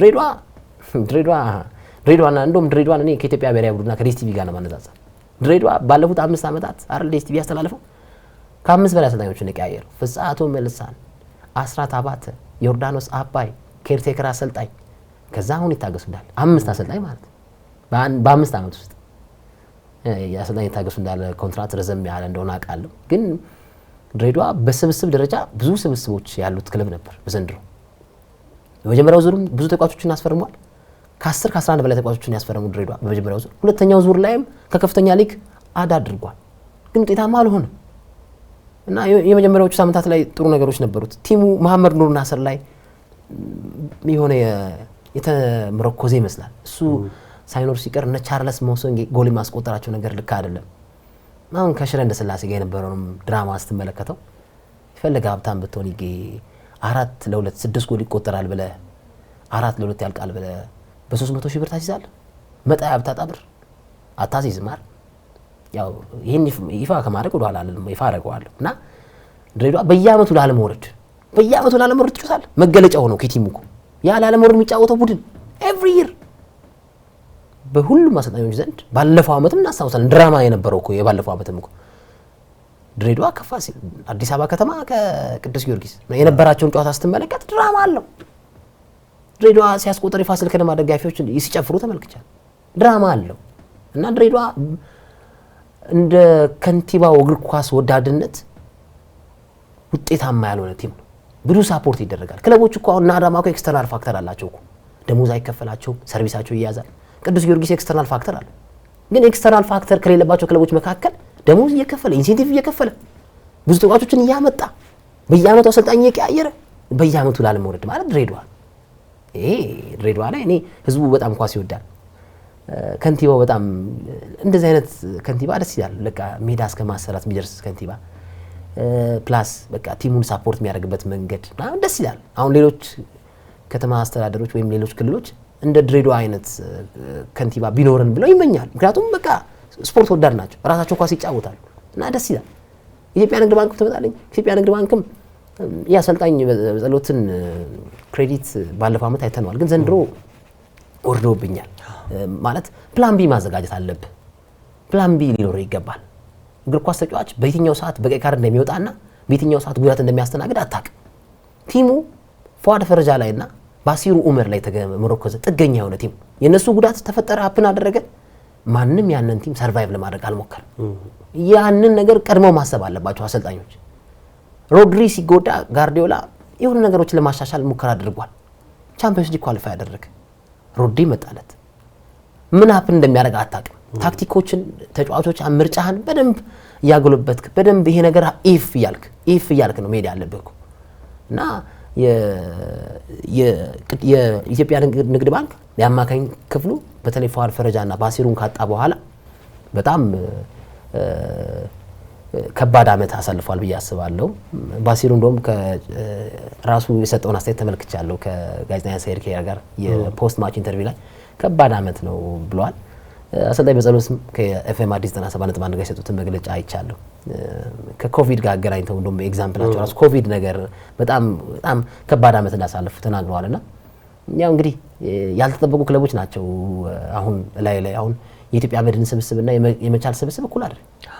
ድሬዳዋና እንደውም ድሬዳዋን እኔ ከኢትዮጵያ ብሔራዊ ቡድንና ከዲኤስቲቪ ጋር ነው ማነጻጸር። ድሬዳዋ ባለፉት 5 ዓመታት አይደል ዲኤስቲቪ ያስተላልፈው ከ5 በላይ አሰልጣኞችን የቀያየረው። ፍጻቱ መልሳን፣ አስራት አባተ፣ ዮርዳኖስ አባይ፣ ኬርቴከር አሰልጣኝ፣ ከዛ አሁን ይታገሱ እንዳለ 5 አሰልጣኝ ማለት በ5 ዓመት ውስጥ የአሰልጣኝ ይታገሱ እንዳለ ኮንትራት ረዘም ያለ እንደሆነ አውቃለሁ። ግን ድሬዳዋ በስብስብ ደረጃ ብዙ ስብስቦች ያሉት ክለብ ነበር በዘንድሮ። በመጀመሪያው ዙርም ብዙ ተጫዋቾችን አስፈርሟል። ከ10 ከ11 በላይ ተጫዋቾችን ያስፈረሙ ድሬዳዋ በመጀመሪያው ዙር። ሁለተኛው ዙር ላይም ከከፍተኛ ሊግ አድርጓል፣ ግን ውጤታማ አልሆነም። እና የመጀመሪያዎቹ ሳምንታት ላይ ጥሩ ነገሮች ነበሩት። ቲሙ መሐመድ ኑር ናስር ላይ የሆነ የተመረኮዘ ይመስላል። እሱ ሳይኖር ሲቀር እነ ቻርለስ ሞሶንጌ ጎል ማስቆጠራቸው ነገር ልክ አይደለም። አሁን ከሽረ እንዳስላሴ ጋር የነበረውም ድራማ ስትመለከተው ይፈልጋ ሀብታም ብትሆን 4-2 6 ጎል ይቆጠራል ብለ 4-2 ያልቃል ብለ በ300 ሺህ ብር ታሲዛለህ። መጣያ ብታጣ ብር አታሲዝም አይደል? ያው ይሄን ይፋ ከማድረግ ወደ ኋላ ይፋ አደርገዋለሁ። እና ድሬዳዋ በየአመቱ ላለመውረድ ይጫወታል። መገለጫው ነው ከቲሙ እኮ ያ ላለመውረድ የሚጫወተው ቡድን ኤቭሪ ይር በሁሉም አሰልጣኞች ዘንድ ባለፈው አመትም እናስታውሳለን ድራማ የነበረው እኮ የባለፈው አመትም እኮ ድሬዳዋ ከፋሲል አዲስ አበባ ከተማ ከቅዱስ ጊዮርጊስ የነበራቸውን ጨዋታ ስትመለከት ድራማ አለው። ድሬዳዋ ሲያስቆጥር የፋሲል ከነማ ደጋፊዎች ሲጨፍሩ ተመልክቻለሁ። ድራማ አለው። እና ድሬዳዋ እንደ ከንቲባው እግር ኳስ ወዳድነት ውጤታማ ያልሆነ ቲም ነው። ብዙ ሳፖርት ይደረጋል። ክለቦች እኮ አሁን አዳማ እኮ ኤክስተርናል ፋክተር አላቸው እኮ ደሞዝ አይከፈላቸው፣ ሰርቪሳቸው ይያዛል። ቅዱስ ጊዮርጊስ ኤክስተርናል ፋክተር አለ። ግን ኤክስተርናል ፋክተር ከሌለባቸው ክለቦች መካከል ደሞዝ እየከፈለ ኢንሴንቲቭ እየከፈለ ብዙ ተጫዋቾችን እያመጣ በየአመቱ አሰልጣኝ እየቀያየረ በየአመቱ ላለመውረድ ማለት ድሬዳዋ ይሄ ድሬዳዋ ላይ እኔ ህዝቡ በጣም ኳስ ይወዳል። ከንቲባው በጣም እንደዚህ አይነት ከንቲባ ደስ ይላል። በቃ ሜዳ እስከ ማሰራት የሚደርስ ከንቲባ ፕላስ በቃ ቲሙን ሳፖርት የሚያደርግበት መንገድ ደስ ይላል። አሁን ሌሎች ከተማ አስተዳደሮች ወይም ሌሎች ክልሎች እንደ ድሬዳዋ አይነት ከንቲባ ቢኖርን ብለው ይመኛሉ። ምክንያቱም በቃ ስፖርት ወዳድ ናቸው፣ ራሳቸው ኳስ ይጫወታሉ እና ደስ ይላል። ኢትዮጵያ ንግድ ባንክ ትመጣለኝ። ኢትዮጵያ ንግድ ባንክም ያሰልጣኝ ጸሎትን ክሬዲት ባለፈው አመት አይተነዋል፣ ግን ዘንድሮ ወርዶብኛል። ማለት ፕላን ቢ ማዘጋጀት አለብህ። ፕላን ቢ ሊኖር ይገባል። እግር ኳስ ተጫዋች በየትኛው ሰዓት በቀይ ካርድ እንደሚወጣና በየትኛው ሰዓት ጉዳት እንደሚያስተናግድ አታውቅም። ቲሙ ፏድ ፈረጃ ላይና ባሲሩ ኡመር ላይ ተመረኮዘ ጥገኛ የሆነ ቲም የነሱ ጉዳት ተፈጠረ ሀፕን አደረገ ማንም ያንን ቲም ሰርቫይቭ ለማድረግ አልሞከረም። ያንን ነገር ቀድመው ማሰብ አለባቸው አሰልጣኞች። ሮድሪ ሲጎዳ ጋርዲዮላ የሆነ ነገሮችን ለማሻሻል ሙከራ አድርጓል። ቻምፒየንስ ሊግ ኳሊፋይ ያደረገ ሮድሪ መጣለት ምን ሀፕን እንደሚያደርግ አታውቅም። ታክቲኮችን ተጫዋቾች ምርጫህን በደንብ ያጎለበትክ በደንብ ይሄ ነገር ኢፍ እያልክ ነው መሄድ ያለብህ እና የኢትዮጵያ ንግድ ባንክ የአማካኝ ክፍሉ በተለይ ፏድ ፈረጃና ባሲሩን ካጣ በኋላ በጣም ከባድ ዓመት አሳልፏል ብዬ አስባለሁ። ባሲሩ እንደውም ከራሱ የሰጠውን አስተያየት ተመልክቻለሁ ከጋዜጠኛ ሰይድ ኬር ጋር የፖስት ማች ኢንተርቪው ላይ ከባድ ዓመት ነው ብሏል። አሰልጣኝ በጸሎትም ከኤፍኤም አዲስ 97.1 ጋር የሰጡትን መግለጫ አይቻለሁ። ከኮቪድ ጋር አገናኝተው እንደውም ኤግዛምፕላቸው ራሱ ኮቪድ ነገር በጣም ከባድ ዓመት እንዳሳለፉ ተናግረዋልና ያው እንግዲህ ያልተጠበቁ ክለቦች ናቸው። አሁን ላይ አሁን የኢትዮጵያ መድን ስብስብና የመቻል ስብስብ እኩል አይደል?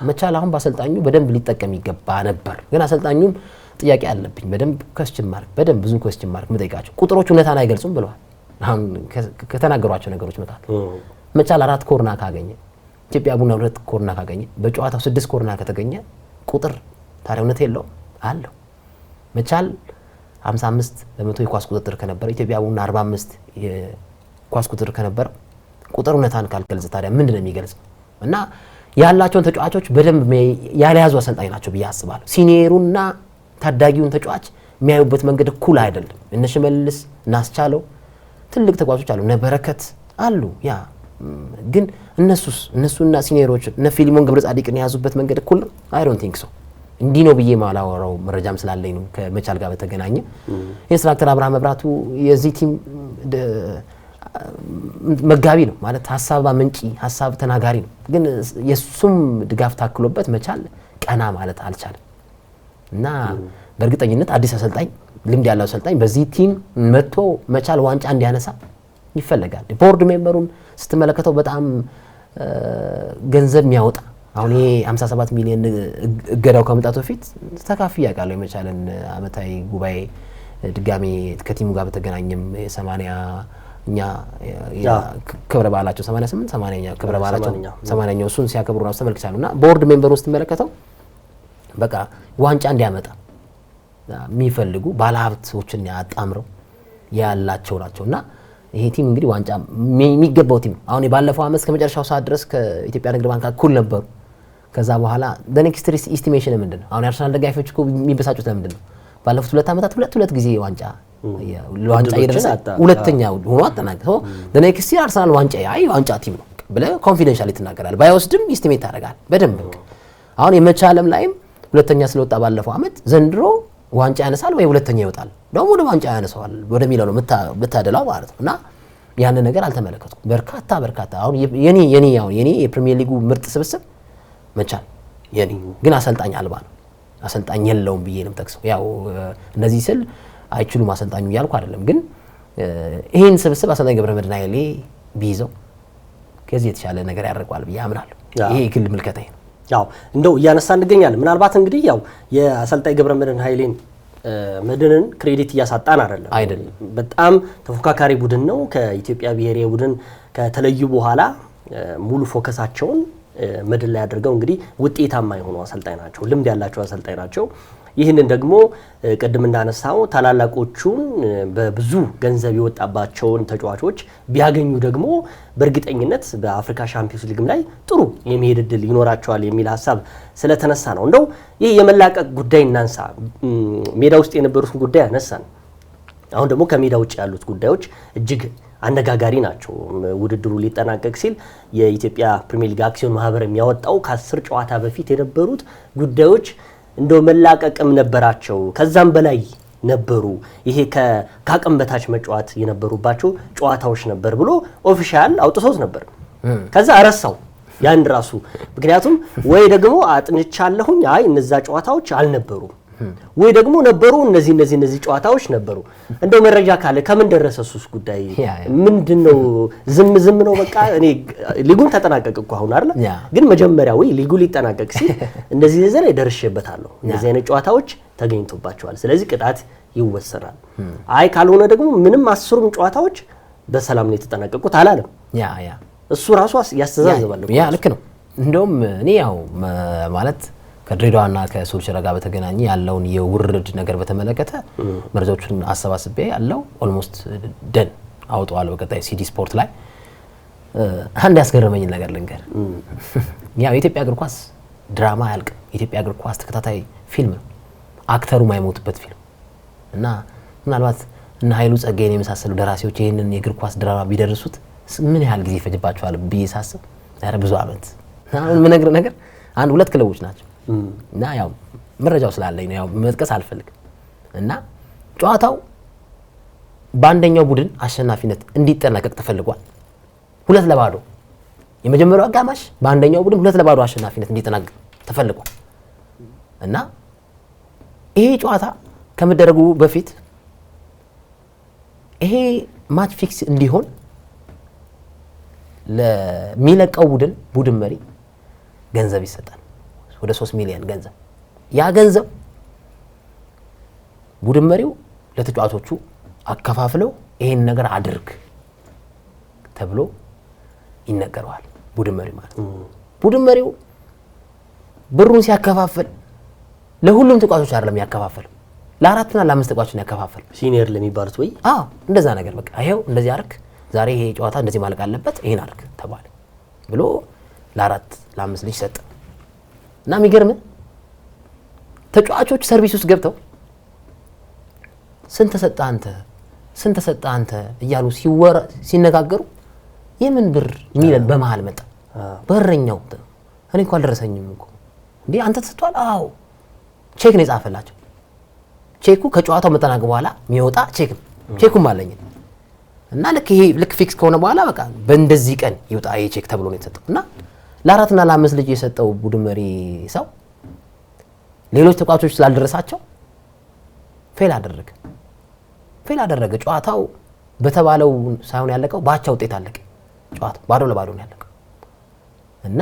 መቻል አሁን በአሰልጣኙ በደንብ ሊጠቀም ይገባ ነበር። ግን አሰልጣኙም ጥያቄ አለብኝ በደንብ ብዙ ኮስችን ማርክ መጠይቃቸው ቁጥሮች እውነታን አይገልጹም ብለዋል። አሁን ከተናገሯቸው ነገሮች መካከል መቻል 4 ኮርና ካገኘ ኢትዮጵያ ቡና 2 ኮርና ካገኘ በጨዋታው 6 ኮርና ከተገኘ ቁጥር ታዲያ እውነት የለውም አለው። መቻል 55% የኳስ ቁጥጥር ከነበረ ኢትዮጵያ ቡና 45 የኳስ ቁጥጥር ከነበረ ቁጥር እውነታን ካልገልጽ ታዲያ ምንድነው የሚገልጽ? እና ያላቸውን ተጫዋቾች በደንብ ያለያዙ አሰልጣኝ ናቸው ብዬ አስባለሁ። ሲኒየሩና ታዳጊውን ተጫዋች የሚያዩበት መንገድ እኩል አይደለም። እነ ሽመልስ እናስቻለው ትልቅ ተጫዋቾች አሉ፣ እነ በረከት አሉ። ያ ግን እነሱና ሲኒየሮች እነ ፊሊሞን ገብረ ጻዲቅን የያዙበት መንገድ እኩል ነው? አይ ዶንት ቲንክ ሶ። እንዲህ ነው ብዬ ማላወራው መረጃም ስላለኝ ነው። ከመቻል ጋር በተገናኘ ኢንስትራክተር አብርሃም መብራቱ የዚህ ቲም መጋቢ ነው ማለት ሀሳብ አመንጪ ሀሳብ ተናጋሪ ነው። ግን የሱም ድጋፍ ታክሎበት መቻል ቀና ማለት አልቻለም እና በእርግጠኝነት አዲስ አሰልጣኝ ልምድ ያለው አሰልጣኝ በዚህ ቲም መጥቶ መቻል ዋንጫ እንዲያነሳ ይፈልጋል። ቦርድ ሜምበሩን ስትመለከተው በጣም ገንዘብ የሚያወጣ አሁን ይሄ 57 ሚሊዮን እገዳው ከመምጣቱ በፊት ተካፊ ያውቃለሁ የመቻልን አመታዊ ጉባኤ ድጋሜ ከቲሙ ጋር በተገናኘም 80ኛ ክብረ በዓላቸው 80ኛ ክብረ በዓላቸው 80ኛው እሱን ሲያከብሩ ነው ተመልክቻለሁ። እና ቦርድ ሜምበሩን ስትመለከተው በቃ ዋንጫ እንዲያመጣ የሚፈልጉ ባለሀብቶችን ያጣምረው ያላቸው ናቸውና ይሄ ቲም እንግዲህ ዋንጫ የሚገባው ቲም አሁን ባለፈው አመት ከመጨረሻው ሰዓት ድረስ ከኢትዮጵያ ንግድ ባንክ እኩል ነበሩ። ከዛ በኋላ ኔክስት ኢስቲሜሽን ምንድነው? አሁን የአርሰናል ደጋፊዎች እኮ የሚበሳጩት ለምንድነው? ባለፉት 2 አመታት ሁለት ጊዜ ዋንጫ እየደረሰ ሁለተኛ ሆኖ አጠናቀቀ። ኔክስት አርሰናል ዋንጫ ቲም ነው ብለህ ኮንፊደንሻሊ ትናገራለህ። ባይወስድም ኢስቲሜት ታደርጋለህ በደንብ። አሁን የመቻለም ላይም ሁለተኛ ስለወጣ ባለፈው አመት ዘንድሮ ዋንጫ ያነሳል ወይ ሁለተኛ ይወጣል ደግሞ ወደ ዋንጫ ያነሳዋል ወደሚለው ነው ብታደላው ማለት ነው። እና ያንን ነገር አልተመለከትኩም። በርካታ አሁን የኔ የፕሪሚየር ሊጉ ምርጥ ስብስብ መቻል የኔ ግን አሰልጣኝ አልባ ነው። አሰልጣኝ የለውም ብዬ ነው ተክሰው ያው እንደዚህ ስል አይችሉም አሰልጣኙ እያልኩ አይደለም። ግን ይሄን ስብስብ አሰልጣኝ ገብረመድህን ኃይሌ ቢይዘው ከዚህ የተሻለ ነገር ያደርጋል ብዬ አምናለሁ። ይሄ ግል ምልከታዬ ነው። ያው እንደው እያነሳ እንገኛለን። ምናልባት እንግዲህ ያው የአሰልጣኝ ገብረመድህን ኃይሌን መድንን ክሬዲት እያሳጣን አይደለም። በጣም ተፎካካሪ ቡድን ነው። ከኢትዮጵያ ብሔራዊ ቡድን ከተለዩ በኋላ ሙሉ ፎከሳቸውን መድን ላይ አድርገው እንግዲህ ውጤታማ የሆኑ አሰልጣኝ ናቸው፣ ልምድ ያላቸው አሰልጣኝ ናቸው። ይህንን ደግሞ ቅድም እንዳነሳው ታላላቆቹን በብዙ ገንዘብ የወጣባቸውን ተጫዋቾች ቢያገኙ ደግሞ በእርግጠኝነት በአፍሪካ ሻምፒዮንስ ሊግም ላይ ጥሩ የመሄድ እድል ይኖራቸዋል የሚል ሀሳብ ስለተነሳ ነው። እንደው ይህ የመላቀቅ ጉዳይ እናንሳ። ሜዳ ውስጥ የነበሩትን ጉዳይ አነሳን። አሁን ደግሞ ከሜዳ ውጭ ያሉት ጉዳዮች እጅግ አነጋጋሪ ናቸው። ውድድሩ ሊጠናቀቅ ሲል የኢትዮጵያ ፕሪሚየር ሊግ አክሲዮን ማህበር የሚያወጣው ከ10 ጨዋታ በፊት የነበሩት ጉዳዮች እንደው መላቀቅም ነበራቸው፣ ከዛም በላይ ነበሩ። ይሄ ከአቅም በታች መጫወት የነበሩባቸው ጨዋታዎች ነበር ብሎ ኦፊሻል አውጥቶት ነበር። ከዛ አረሳው ያን ራሱ። ምክንያቱም ወይ ደግሞ አጥንቻለሁኝ አይ እነዛ ጨዋታዎች አልነበሩም ወይ ደግሞ ነበሩ እነዚህ ጨዋታዎች ነበሩ። እንደው መረጃ ካለ ከምን ደረሰ እሱስ ጉዳይ ምንድነው? ዝም ነው በቃ። እኔ ሊጉን ተጠናቀቀ እኮ አሁን አይደል? ግን መጀመሪያ ወይ ሊጉ ሊጠናቀቅ ሲል እንደዚህ ዘለ ደርሼበታለሁ፣ እንደዚህ አይነት ጨዋታዎች ተገኝቶባቸዋል፣ ስለዚህ ቅጣት ይወሰናል። አይ ካልሆነ ደግሞ ምንም 10ም ጨዋታዎች በሰላም ነው የተጠናቀቁት አላለም። እሱ ራሱ ያስተዛዝባል። ልክ ነው። እንደውም እኔ ያው ማለት ከድሬዳዋና ከሱልሽራ ጋር በተገናኘ ያለውን የውርድ ነገር በተመለከተ መረጃዎችን አሰባስቤ ያለው ኦልሞስት ደን አውጣዋለሁ በቀጣይ ሲዲ ስፖርት ላይ። አንድ ያስገረመኝ ነገር ልንገር። ያው የኢትዮጵያ እግር ኳስ ድራማ አያልቅም። የኢትዮጵያ እግር ኳስ ተከታታይ ፊልም ነው፣ አክተሩ ማይሞትበት ፊልም እና ምናልባት እና ኃይሉ ጸጋዬን የመሳሰሉ ደራሲዎች ይህንን የእግር ኳስ ድራማ ቢደርሱት ምን ያህል ጊዜ ይፈጅባቸዋል ብዬ ሳስብ ኧረ ብዙ ዓመት። አሁን የምነግርህ ነገር አንድ 2 ክለቦች ናቸው እና ያው መረጃው ስላለኝ ነው ያው መጥቀስ አልፈልግም። እና ጨዋታው በአንደኛው ቡድን አሸናፊነት እንዲጠናቀቅ ተፈልጓል። 2-0 የመጀመሪያው አጋማሽ በአንደኛው ቡድን 2-0 አሸናፊነት እንዲጠናቀቅ ተፈልጓል። እና ይሄ ጨዋታ ከመደረጉ በፊት ይሄ ማች ፊክስ እንዲሆን ለሚለቀው ቡድን መሪ ገንዘብ ይሰጣል፣ ወደ 3 ሚሊዮን ገንዘብ። ያ ገንዘብ ቡድን መሪው ለተጫዋቾቹ አከፋፍለው ይሄን ነገር አድርግ ተብሎ ይነገረዋል። ቡድን መሪው ማለት ቡድን መሪው ብሩን ሲያከፋፍል ለሁሉም ተጫዋቾች አይደለም ያከፋፍል፣ ለ4 እና ለ5 ተጫዋቾች ያከፋፍል። ሲኒየር ለሚባሉት ወይ እንደዛ ነገር በቃ ይሄው እንደዚህ አርክ፣ ዛሬ ይሄ ጨዋታ እንደዚህ ማለቅ አለበት፣ ይሄን አርክ ተባለ ብሎ ለ4 ለ5 ልጅ ሰጠ። እና የሚገርም ተጫዋቾች ሰርቪስ ውስጥ ገብተው ስንት ተሰጠ አንተ እያሉ ሲነጋገሩ የምን ብር ሚለን በመሃል መጣ። በረኛው እኔ እንኳን አልደረሰኝም እኮ እንዴ አንተ ተሰጥቷል? አዎ ቼክ ነው የጻፈላቸው። ቼኩ ከጨዋታው መጠናቀቅ በኋላ የሚወጣ ቼክ ነው። ቼኩም አለኝ እና ልክ ፊክስ ከሆነ በኋላ በቃ በእንደዚህ ቀን ይወጣ ይሄ ቼክ ተብሎ ነው የተሰጠው። እና ለ4 እና ለ5 ልጅ የሰጠው ቡድን መሪ ሰው ሌሎች ተጫዋቾች ስላልደረሳቸው ፌል አደረገ። ጨዋታው በተባለው ሳይሆን ያለቀው በአቻ ውጤት አለቀ። ጨዋታው 0-0 ነው ያለቀው። እና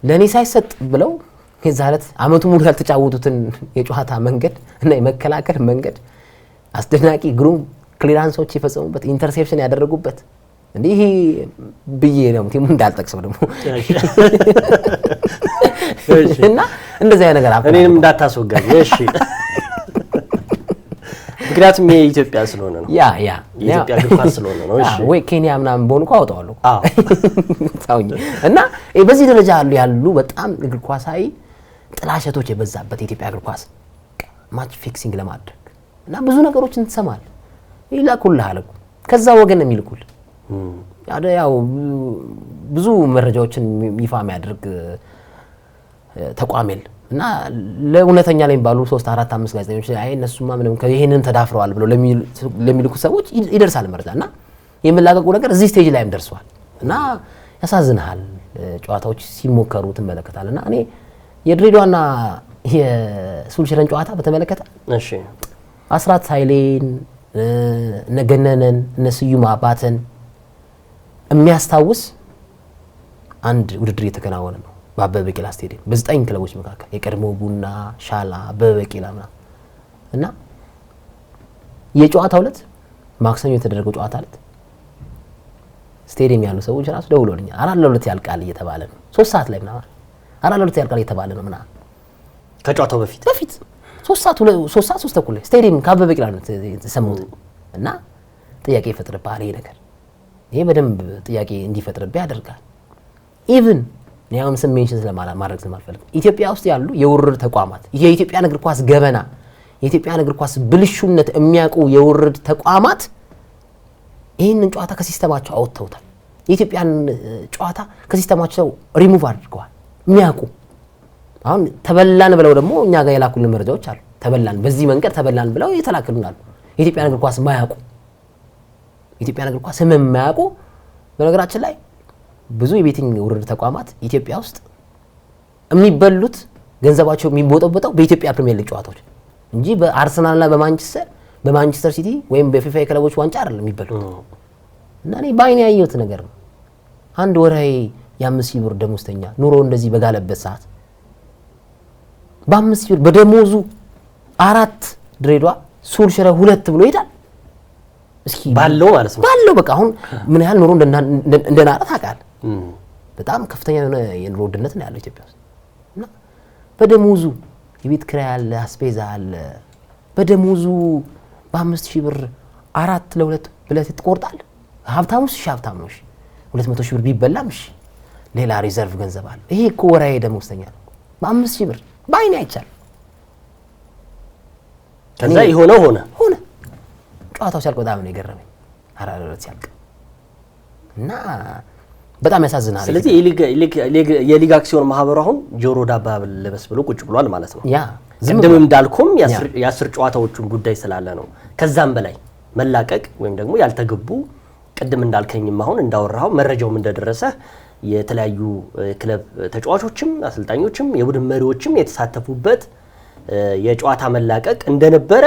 ለኔ ሳይሰጥ ብለው የዛ ዕለት አመቱ ሙሉ ያልተጫወቱትን የጨዋታ መንገድ እና የመከላከል መንገድ አስደናቂ ግሩም ክሊራንሶች የፈጸሙበት ኢንተርሴፕሽን ያደረጉበት እንዲህ ብዬ ነው ቲሙ እንዳልጠቅሰው ደግሞ እና እንደዛ ያ ነገር እኔንም እንዳታስወጋኝ እሺ። ምክንያቱም የኢትዮጵያ ስለሆነ ነው። የኢትዮጵያ እግር ኳስ ስለሆነ ነው። እሺ ወይ ኬንያ ምናምን በሆነ እኮ አወጣዋለሁ። ታውኝ እና በዚህ ደረጃ ያሉ በጣም እግር ኳሳዊ ጥላሸቶች የበዛበት የኢትዮጵያ እግር ኳስ ማች ፊክሲንግ ለማድረግ እና ብዙ ነገሮችን ትሰማለህ። ይላኩልሃል እኮ ከዛ ወገን ነው የሚልኩል። ያው ብዙ መረጃዎችን ይፋ የሚያደርግ ተቋም የለም እና ለእውነተኛ ላይ ባሉ 3 4 5 ጋዜጠኞች አይ እነሱማ ምንም ይሄንን ተዳፍረዋል ብለው ለሚልኩ ሰዎች ይደርሳል መረጃ እና የምላቀቁ ነገር እዚህ ስቴጅ ላይም ደርሷል። እና ያሳዝናል። ጨዋታዎች ሲሞከሩ ትመለከታለና እኔ የድሬዳዋና የሱልሽረን ጨዋታ በተመለከተ እሺ አስራት ኃይሌን ነገነነን እነስዩም አባተን የሚያስታውስ አንድ ውድድር የተከናወነ ነው በአበበ ቢቂላ ስቴዲየም በ9 ክለቦች መካከል የቀድሞ ቡና፣ ሻላ፣ አበበ ቢቂላ እና የጨዋታው ዕለት ማክሰኞ የተደረገው ጨዋታ ዕለት ስቴዲየም ያሉ ሰዎች ራሱ ደውሎልኛል። 4-2 ያልቃል እየተባለ ነው 3 ሰዓት ላይ ምናምን 4-2 ያልቃል እየተባለ ነው ምናምን ከጨዋታው በፊት 3 ሰዓት 3 ተኩል ላይ ስቴዲየም ከአበበ ቢቂላ ነው የተሰሙት። እና ጥያቄ ይፈጥርብሃል ይሄ ነገር። ይሄ በደንብ ጥያቄ እንዲፈጥርብህ ያደርጋል። ኢቭን ያውም ስም ሜንሽን ስለማድረግ ስለማልፈልግ ኢትዮጵያ ውስጥ ያሉ የውርድ ተቋማት የኢትዮጵያን እግር ኳስ ገበና የኢትዮጵያን እግር ኳስ ብልሹነት የሚያውቁ የውርድ ተቋማት ይህንን ጨዋታ ከሲስተማቸው አውጥተውታል። የኢትዮጵያን ጨዋታ ከሲስተማቸው ሪሙቭ አድርገዋል። የሚያውቁ አሁን ተበላን ብለው ደግሞ እኛ ጋር የላኩልን መረጃዎች አሉ። ተበላን በዚህ መንገድ ተበላን ብለው የተላክሉናል። የኢትዮጵያን እግር ኳስ ማያውቁ የኢትዮጵያን እግር ኳስ የማያውቁ በነገራችን ላይ ብዙ የቤቲንግ ውርድ ተቋማት ኢትዮጵያ ውስጥ የሚበሉት ገንዘባቸው የሚቦጠበጠው በኢትዮጵያ ፕሪሚየር ሊግ ጨዋታዎች እንጂ በአርሰናልና በማንቸስተር ሲቲ ወይም በፊፋ የክለቦች ዋንጫ አይደለም የሚበሉት። እና እኔ በአይኔ ያየሁት ነገር ነው። አንድ ወርሃዊ የ5,000 ብር ደሞዝተኛ ኑሮ እንደዚህ በጋለበት ሰዓት በ5,000 ብር በደሞዙ 4 ድሬዳዋ ሱልሽረ 2 ብሎ ይሄዳል። እስኪ ባለው ማለት ነው ባለው በቃ አሁን ምን ያህል ኑሮ እንደናረ ታውቃለህ። በጣም ከፍተኛ የሆነ የኑሮ ውድነት ነው ያለው ኢትዮጵያ ውስጥ እና በደሞዙ የቤት ኪራይ አለ፣ አስቤዛ አለ። በደሞዙ በ5,000 ብር 4 ለ2 ብለህ ትቆርጣለህ። ሀብታሙስ ሀብታም ነው 200,000 ብር ቢበላም ሌላ ሪዘርቭ ገንዘብ አለ። ይሄ እኮ ወራዬ ደሞዝተኛ ነው በ5,000 ብር በአይኔ አይቻል። ከዛ የሆነ ሆነ ጨዋታው ሲያልቅ በጣም ነው የገረመኝ። አራራት ሲያልቅ እና በጣም ያሳዝናል። ስለዚህ የሊግ አክሲዮን ማህበሩ አሁን ጆሮ ዳባ ልበስ ብሎ ቁጭ ብሏል ማለት ነው። ያ ቅድም እንዳልኩም የ10 ጨዋታዎቹን ጉዳይ ስላለ ነው። ከዛም በላይ መላቀቅ ወይም ደግሞ ያልተገቡ ቅድም እንዳልከኝም አሁን እንዳወራው መረጃውም እንደደረሰ የተለያዩ ክለብ ተጫዋቾችም አሰልጣኞችም የቡድን መሪዎችም የተሳተፉበት የጨዋታ መላቀቅ እንደነበረ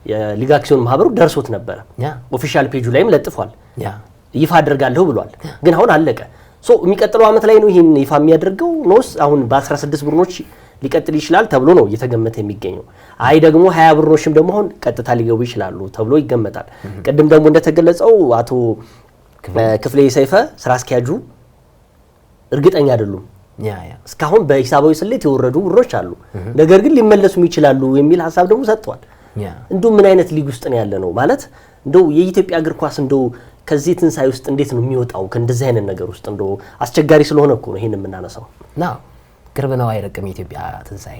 የሊግ አክሲዮን ማህበሩ ደርሶት ነበረ። ኦፊሻል ፔጁ ላይም ለጥፏል። ይፋ አድርጋለሁ ብሏል። ግን አሁን አለቀ። የሚቀጥለው ዓመት ላይ ነው ይሄን ይፋ የሚያደርገው ነውስ አሁን በ16 ቡድኖች ሊቀጥል ይችላል ተብሎ ነው እየተገመተ የሚገኘው። አይ ደግሞ 20 ቡድኖችም ደግሞ አሁን ቀጥታ ሊገቡ ይችላሉ ተብሎ ይገመታል። ቅድም ደግሞ እንደተገለጸው አቶ ክፍሌ ሰይፈ ስራ አስኪያጁ እርግጠኛ አይደሉም። እስካሁን በሂሳባዊ ስሌት የወረዱ ቡድኖች አሉ፣ ነገር ግን ሊመለሱ ይችላሉ የሚል ሀሳብ ደግሞ ሰጥቷል። እንደው ምን አይነት ሊግ ውስጥ ነው ያለ ነው ማለት እንደው የኢትዮጵያ እግር ኳስ እንደው ከዚህ ትንሳኤ ውስጥ እንዴት ነው የሚወጣው? ከእንደዚህ አይነት ነገር ውስጥ እንደው አስቸጋሪ ስለሆነ እኮ ነው ይሄን የምናነሳው። ቅርብ ነው አይረቅም የኢትዮጵያ ትንሳኤ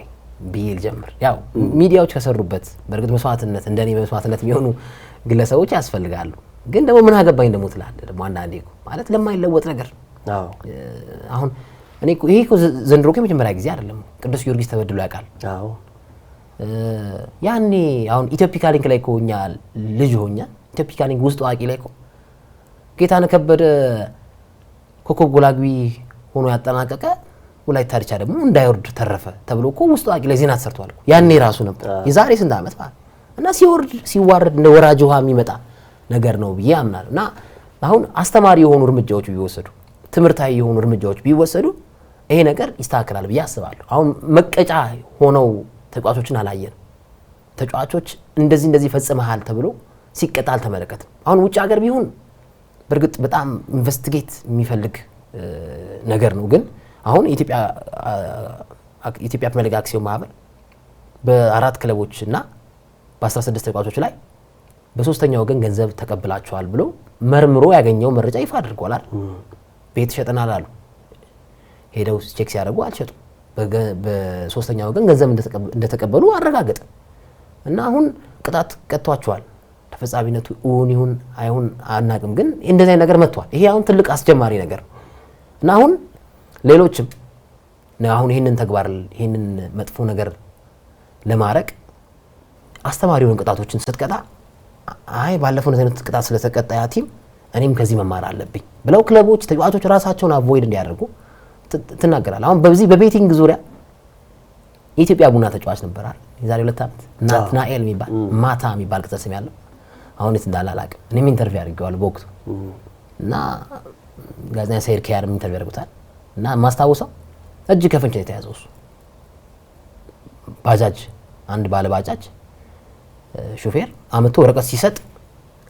ቢል ጀምር። ያው ሚዲያዎች ከሰሩበት በእርግጥ መስዋዕትነት እንደኔ መስዋዕትነት የሚሆኑ ግለሰቦች ያስፈልጋሉ። ግን ደግሞ ምን አገባኝ ደግሞ ትላለህ ደግሞ አንዳንዴ እኮ ማለት ለማይለወጥ ነገር። አሁን እኔ ይሄ እኮ ዘንድሮ የመጀመሪያ ጊዜ አይደለም። ቅዱስ ጊዮርጊስ ተበድሎ ያውቃል። ያኔ አሁን ኢትዮፒካ ሊንክ ላይ እኮ እኛ ልጅ ሆኛ ኢትዮፒካ ሊንክ ውስጥ አዋቂ ላይ እኮ ጌታነህ ከበደ ኮከብ ጎል አግቢ ሆኖ ያጠናቀቀ ወላይታ ዲቻ ደግሞ እንዳይወርድ ተረፈ ተብሎ እኮ ውስጥ አዋቂ ላይ ዜና ተሰርቷል። ያኔ ራሱ ነበር የዛሬ ስንት ዓመት ማለት እና ሲዋረድ እንደ ወራጅ ውሃ የሚመጣ ነገር ነው ብዬ አምናለሁ። እና አሁን አስተማሪ የሆኑ እርምጃዎች ቢወሰዱ፣ ትምህርታዊ የሆኑ እርምጃዎች ቢወሰዱ ይሄ ነገር ይስተካከላል ብዬ አስባለሁ። አሁን መቀጫ ሆነው ተጫዋቾችን አላየንም። ተጫዋቾች እንደዚህ ፈጽመሃል ተብሎ ሲቀጣ አልተመለከትም። አሁን ውጭ ሀገር ቢሆን በእርግጥ በጣም ኢንቨስቲጌት የሚፈልግ ነገር ነው። ግን አሁን የኢትዮጵያ ፕሪሚየር ሊግ አክሲዮን ማህበር በ4 ክለቦች እና በ16 ተጫዋቾች ላይ በሶስተኛ ወገን ገንዘብ ተቀብላቸዋል ብሎ መርምሮ ያገኘው መረጃ ይፋ አድርጓል። ቤት ሸጠናል አሉ። ሄደው ቼክ ሲያደርጉ አልሸጡም። በሶስተኛ ወገን ገንዘብ እንደተቀበሉ አረጋገጠ እና አሁን ቅጣት ቀጥቷቸዋል። ተፈጻሚነቱ እውን ይሁን አይሁን አናቅም፣ ግን እንደዚህ ነገር መጥቷል። ይሄ አሁን ትልቅ አስጀማሪ ነገር ነው እና አሁን ሌሎችም አሁን ይህንን ተግባር ይህንን መጥፎ ነገር ለማረቅ አስተማሪውን ቅጣቶችን ስትቀጣ አይ ባለፈው አይነት ቅጣት ስለተቀጣ ያ ቲም እኔም ከዚህ መማር አለብኝ ብለው ክለቦች ተጫዋቾች ራሳቸውን አቮይድ እንዲያደርጉ ትናገራለህ። አሁን በዚህ በቤቲንግ ዙሪያ የኢትዮጵያ ቡና ተጫዋች ነበር አይደል የዛሬ 2 ዓመት ናትናኤል የሚባል ማታ የሚባል ቅጽል ስም ያለው አሁን የት እንዳለ አላውቅም። እኔም ኢንተርቪው አድርጌዋለሁ በወቅቱ እና ጋዜጠኛ ሰይድ ኪያር ኢንተርቪው አድርጎታል እና ማስታወሰው እጅ ከፍንጅ የተያዘው እሱ ባጃጅ አንድ ባለ ባጃጅ ሹፌር አመቶ ወረቀት ሲሰጥ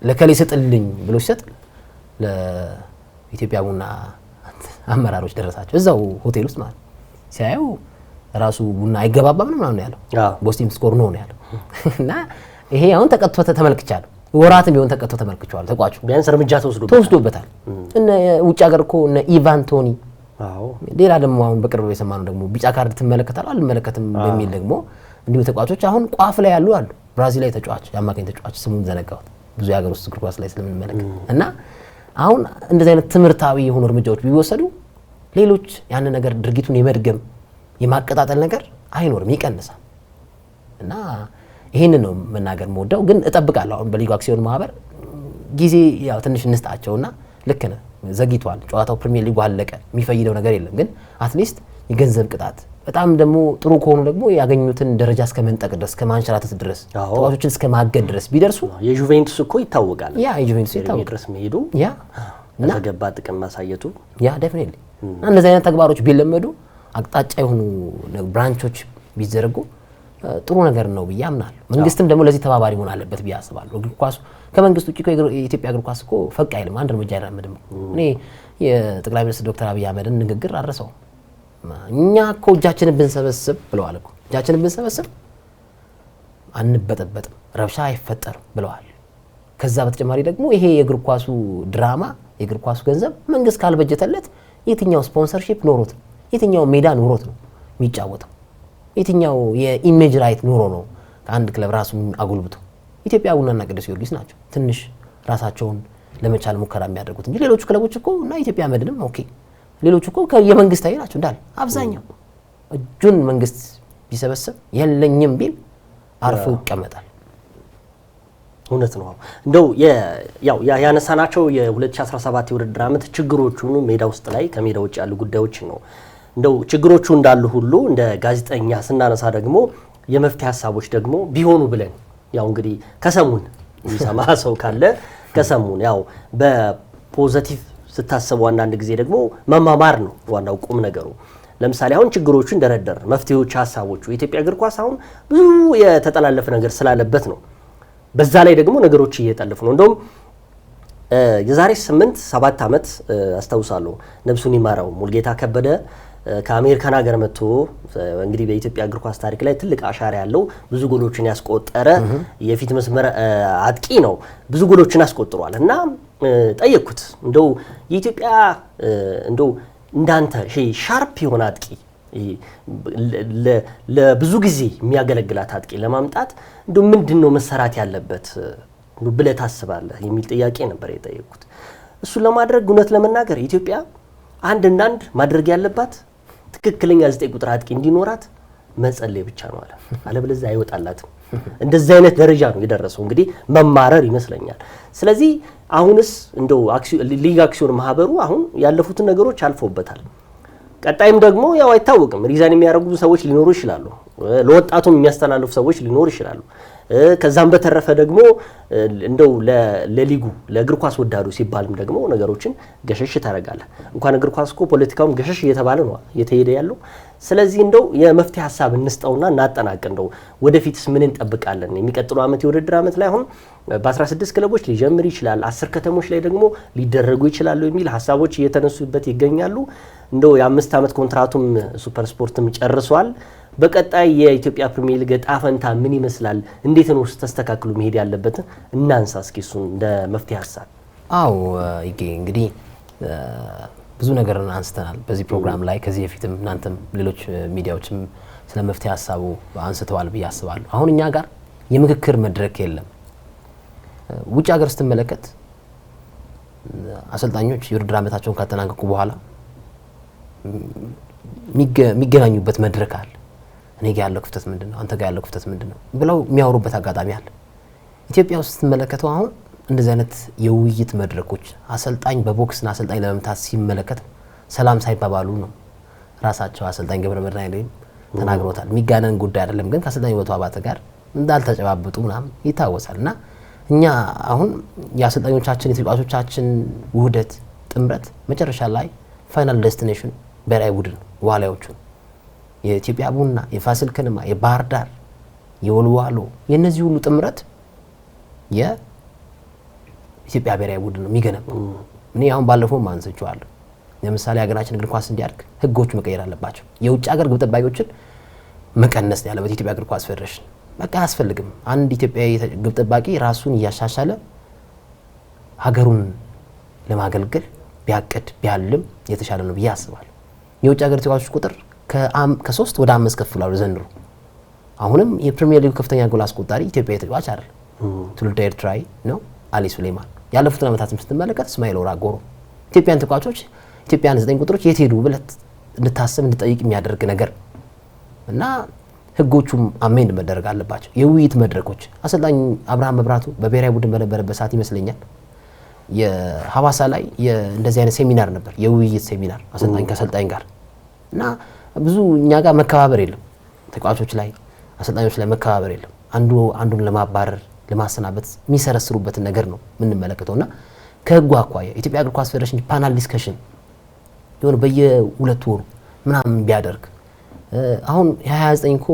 ለከሌ ስጥልኝ ብሎ ሲሰጥ ለኢትዮጵያ ቡና አመራሮች ደረሳቸው እዛው ሆቴል ውስጥ ማለት ሲያዩ ራሱ ቡና አይገባባም ነው ምናምን ያለው ቦስቲም ስኮር ነው ያለው እና ይሄ አሁን ተቀጥቶ ተመልክቻለሁ። ወራትም ቢሆን ተቀጥቶ ተመልክቻለሁ። ተቋጩ ቢያንስ እርምጃ ተወስዶበታል። እነ ውጭ ሀገር እኮ እነ ኢቫን ቶኒ ሌላ ደግሞ አሁን በቅርቡ የሰማነው ደግሞ ቢጫ ካርድ ትመለከታለህ አልመለከትም በሚል ደግሞ እንዲሁ ተቋጮች አሁን ቋፍ ላይ ያሉ አሉ። ብራዚላዊ ተጫዋች የአማካኝ ተጫዋች ስሙን ዘነጋሁት ብዙ የሀገር ውስጥ እግር ኳስ ላይ ስለምንመለከት እና አሁን እንደዚህ አይነት ትምህርታዊ የሆኑ እርምጃዎች ቢወሰዱ ሌሎች ያን ነገር ድርጊቱን የመድገም የማቀጣጠል ነገር አይኖርም፣ ይቀንሳል። እና ይሄንን ነው መናገር የምወደው። ግን እጠብቃለሁ አሁን በሊግ አክሲዮን ማህበር ጊዜ ያው ትንሽ እንስጣቸውና ልክ ነህ ዘግይቷል። ጨዋታው ፕሪሚየር ሊጉ አለቀ፣ የሚፈይደው ነገር የለም። ግን አትሊስት የገንዘብ ቅጣት በጣም ደግሞ ጥሩ ከሆኑ ደግሞ ያገኙትን ደረጃ እስከ መንጠቅ ድረስ እስከ ማንሸራተት ድረስ ተጫዋቾችን እስከ ማገድ ድረስ ቢደርሱ የጁቬንቱስ እኮ ይታወቃል። የጁቬንቱስ ይታወቃል ድረስ መሄዱ ለተገባ ጥቅም ማሳየቱ ዴፊኒትሊ እንደዚህ አይነት ተግባሮች ቢለመዱ አቅጣጫ የሆኑ ብራንቾች ቢዘረጉ ጥሩ ነገር ነው ብዬ አምናለሁ። መንግስትም ደግሞ ለዚህ ተባባሪ መሆን አለበት ብዬ አስባለሁ። እግር ኳሱ ከመንግስት ውጪ የኢትዮጵያ እግር ኳስ እኮ ፈቅ አይልም፣ አንድ እርምጃ አይራመድም። እኔ የጠቅላይ ሚኒስትር ዶክተር አብይ አህመድን ንግግር አረሰው እኛ እኮ እጃችንን ብንሰበስብ ብለዋል እኮ እጃችንን ብንሰበስብ አንበጠበጥም፣ ረብሻ አይፈጠርም ብለዋል። ከዛ በተጨማሪ ደግሞ ይሄ የእግር ኳሱ ድራማ የእግር ኳሱ ገንዘብ መንግስት ካልበጀተለት የትኛው ስፖንሰርሺፕ ኖሮት የትኛው ሜዳ ኖሮት ነው የሚጫወተው? የትኛው የኢሜጅ ራይት ኖሮ ነው ከአንድ ክለብ ራሱን አጉልብቶ? ኢትዮጵያ ቡናና ቅዱስ ጊዮርጊስ ናቸው ትንሽ ራሳቸውን ለመቻል ሙከራ የሚያደርጉት እንጂ ሌሎቹ ክለቦች እኮ እና ኢትዮጵያ መድንም ኦኬ ሌሎቹ እኮ የመንግስታዊ ናቸው እንዳለ አብዛኛው እጁን መንግስት ቢሰበስብ የለኝም ቢል አርፎ ይቀመጣል። እውነት ነው። እንደው ያነሳናቸው የ2017 የውድድር ዓመት ችግሮቹን ሜዳ ውስጥ ላይ ከሜዳ ውጭ ያሉ ጉዳዮችን ነው። እንደው ችግሮቹ እንዳሉ ሁሉ እንደ ጋዜጠኛ ስናነሳ ደግሞ የመፍትሄ ሀሳቦች ደግሞ ቢሆኑ ብለን ያው እንግዲህ ከሰሙን የሚሰማ ሰው ካለ ከሰሙን ያው በፖዚቲቭ ስታስቡ አንዳንድ ጊዜ ደግሞ መማማር ነው ዋናው ቁም ነገሩ። ለምሳሌ አሁን ችግሮቹ እንደረደር መፍትሄዎች ሀሳቦቹ የኢትዮጵያ እግር ኳስ አሁን ብዙ የተጠላለፈ ነገር ስላለበት ነው። በዛ ላይ ደግሞ ነገሮች እየጠለፉ ነው። እንደውም የዛሬ 8-7 ዓመት አስታውሳለሁ ነብሱን ይማራው ሙልጌታ ከበደ ከአሜሪካን ሀገር መጥቶ እንግዲህ በኢትዮጵያ እግር ኳስ ታሪክ ላይ ትልቅ አሻራ ያለው ብዙ ጎሎችን ያስቆጠረ የፊት መስመር አጥቂ ነው። ብዙ ጎሎችን አስቆጥሯል እና ጠየቅኩት እንደው የኢትዮጵያ እንደው እንዳንተ ሻርፕ የሆነ አጥቂ ለብዙ ጊዜ የሚያገለግላት አጥቂ ለማምጣት እንደው ምንድነው መሰራት ያለበት ብለህ ታስባለህ የሚል ጥያቄ ነበር የጠየቅኩት። እሱን ለማድረግ እውነት ለመናገር ኢትዮጵያ አንድ ማድረግ ያለባት ትክክለኛ 9 ቁጥር አጥቂ እንዲኖራት መጸለይ ብቻ ነው አለ። አለበለዚያ አይወጣላትም። እንደዚህ አይነት ደረጃ ነው የደረሰው። እንግዲህ መማረር ይመስለኛል። ስለዚህ አሁንስ እንደው ሊግ አክሲዮን ማህበሩ አሁን ያለፉትን ነገሮች አልፎበታል። ቀጣይም ደግሞ ያው አይታወቅም ሪዛን የሚያደርጉ ሰዎች ሊኖሩ ይችላሉ። ለወጣቱም የሚያስተላልፉ ሰዎች ሊኖሩ ይችላሉ። ከዛም በተረፈ ደግሞ እንደው ለሊጉ ለእግር ኳስ ወዳዱ ሲባልም ደግሞ ነገሮችን ገሸሽ ታረጋለህ። እንኳን እግር ኳስ እኮ ፖለቲካውም ገሸሽ እየተባለ ነው እየተሄደ ያለው። ስለዚህ እንደው የመፍትሄ ሀሳብ እንስጠውና እናጠናቅ። እንደው ወደፊትስ ምን እንጠብቃለን? የሚቀጥለው ዓመት የውድድር ዓመት ላይ አሁን በ16 ክለቦች ሊጀምር ይችላል፣ 10 ከተሞች ላይ ደግሞ ሊደረጉ ይችላሉ የሚል ሀሳቦች እየተነሱበት ይገኛሉ። እንደው የ5 ዓመት ኮንትራቱም ሱፐር ስፖርትም ጨርሷል። በቀጣይ የኢትዮጵያ ፕሪሚየር ሊግ ዕጣ ፈንታ ምን ይመስላል? እንዴት ነው ተስተካክሎ መሄድ ያለበት? እናንሳ እስኪ እሱን እንደ መፍትሄ ሀሳብ። አዎ እንግዲህ ብዙ ነገር አንስተናል በዚህ ፕሮግራም ላይ ከዚህ በፊትም እናንተም ሌሎች ሚዲያዎችም ስለ መፍትሄ ሀሳቡ አንስተዋል ብዬ አስባለሁ። አሁን እኛ ጋር የምክክር መድረክ የለም። ውጭ ሀገር ስትመለከት አሰልጣኞች የውድድር ዓመታቸውን ካጠናቀቁ በኋላ የሚገናኙበት መድረክ አለ። እኔ ጋር ያለው ክፍተት ምንድነው? አንተ ጋር ያለው ክፍተት ምንድነው? ብለው የሚያወሩበት አጋጣሚ አለ። ኢትዮጵያ ውስጥ ስትመለከተው አሁን እንደዚህ አይነት የውይይት መድረኮች አሰልጣኝ በቦክስና አሰልጣኝ ለመምታት ሲመለከት ሰላም ሳይባባሉ ነው። ራሳቸው አሰልጣኝ ገብረመድህን ተናግሮታል። የሚጋነን ጉዳይ አይደለም፣ ግን ከአሰልጣኝ ውበቱ አባተ ጋር እንዳልተጨባበጡ ምናምን ይታወሳል። እና እኛ አሁን የአሰልጣኞቻችን የተጫዋቾቻችን ውህደት ጥምረት መጨረሻ ላይ ፋይናል ዴስቲኔሽን ብሔራዊ ቡድን ዋሊያዎቹ የኢትዮጵያ ቡና፣ የፋሲል ከነማ፣ የባህር ዳር፣ የወልዋሎ የነዚህ ሁሉ ጥምረት የኢትዮጵያ ብሔራዊ ቡድን ነው የሚገነባው። እኔ አሁን ባለፈው አንስቼዋለሁ። ለምሳሌ ሀገራችን እግር ኳስ እንዲያድግ ህጎች መቀየር አለባቸው። የውጭ ሀገር ግብ ጠባቂዎችን መቀነስ ያለበት የኢትዮጵያ እግር ኳስ ፌዴሬሽን በቃ አያስፈልግም። አንድ ኢትዮጵያዊ ግብ ጠባቂ ራሱን እያሻሻለ ሀገሩን ለማገልገል ቢያቅድ ቢያልም የተሻለ ነው ብዬ አስባለሁ። የውጭ ሀገር ተጫዋቾች ቁጥር ከ3 ወደ 5 ከፍ ብሏል ዘንድሮ። አሁንም የፕሪሚየር ሊግ ከፍተኛ ጎል አስቆጣሪ ኢትዮጵያዊ ተጫዋች አይደል፣ ትውልደ ኤርትራዊ ነው አሊ ሱሌማን። ያለፉትን ዓመታትም ስትመለከት እስማኤል ኦራጎሮ። ኢትዮጵያን ተጫዋቾች ኢትዮጵያን 9 ቁጥሮች የት ሄዱ ብለህ እንድታስብ እንድጠይቅ የሚያደርግ ነገር እና ህጎቹም አሜንድ መደረግ አለባቸው። የውይይት መድረኮች አሰልጣኝ አብርሃም መብራቱ በብሔራዊ ቡድን በነበረበት ሰዓት ይመስለኛል የሐዋሳ ላይ እንደዚህ አይነት ሴሚናር ነበር፣ የውይይት ሴሚናር አሰልጣኝ ከአሰልጣኝ ጋር እና ብዙ እኛ ጋር መከባበር የለም። ተጫዋቾች ላይ አሰልጣኞች ላይ መከባበር የለም። አንዱን ለማባረር ለማሰናበት የሚሰረስሩበትን ነገር ነው የምንመለከተውና ከህጉ አኳያ ኢትዮጵያ እግር ኳስ ፌዴሬሽን ፓናል ዲስከሽን የሆነ በየ2 ወሩ ምናምን ቢያደርግ አሁን 29 እኮ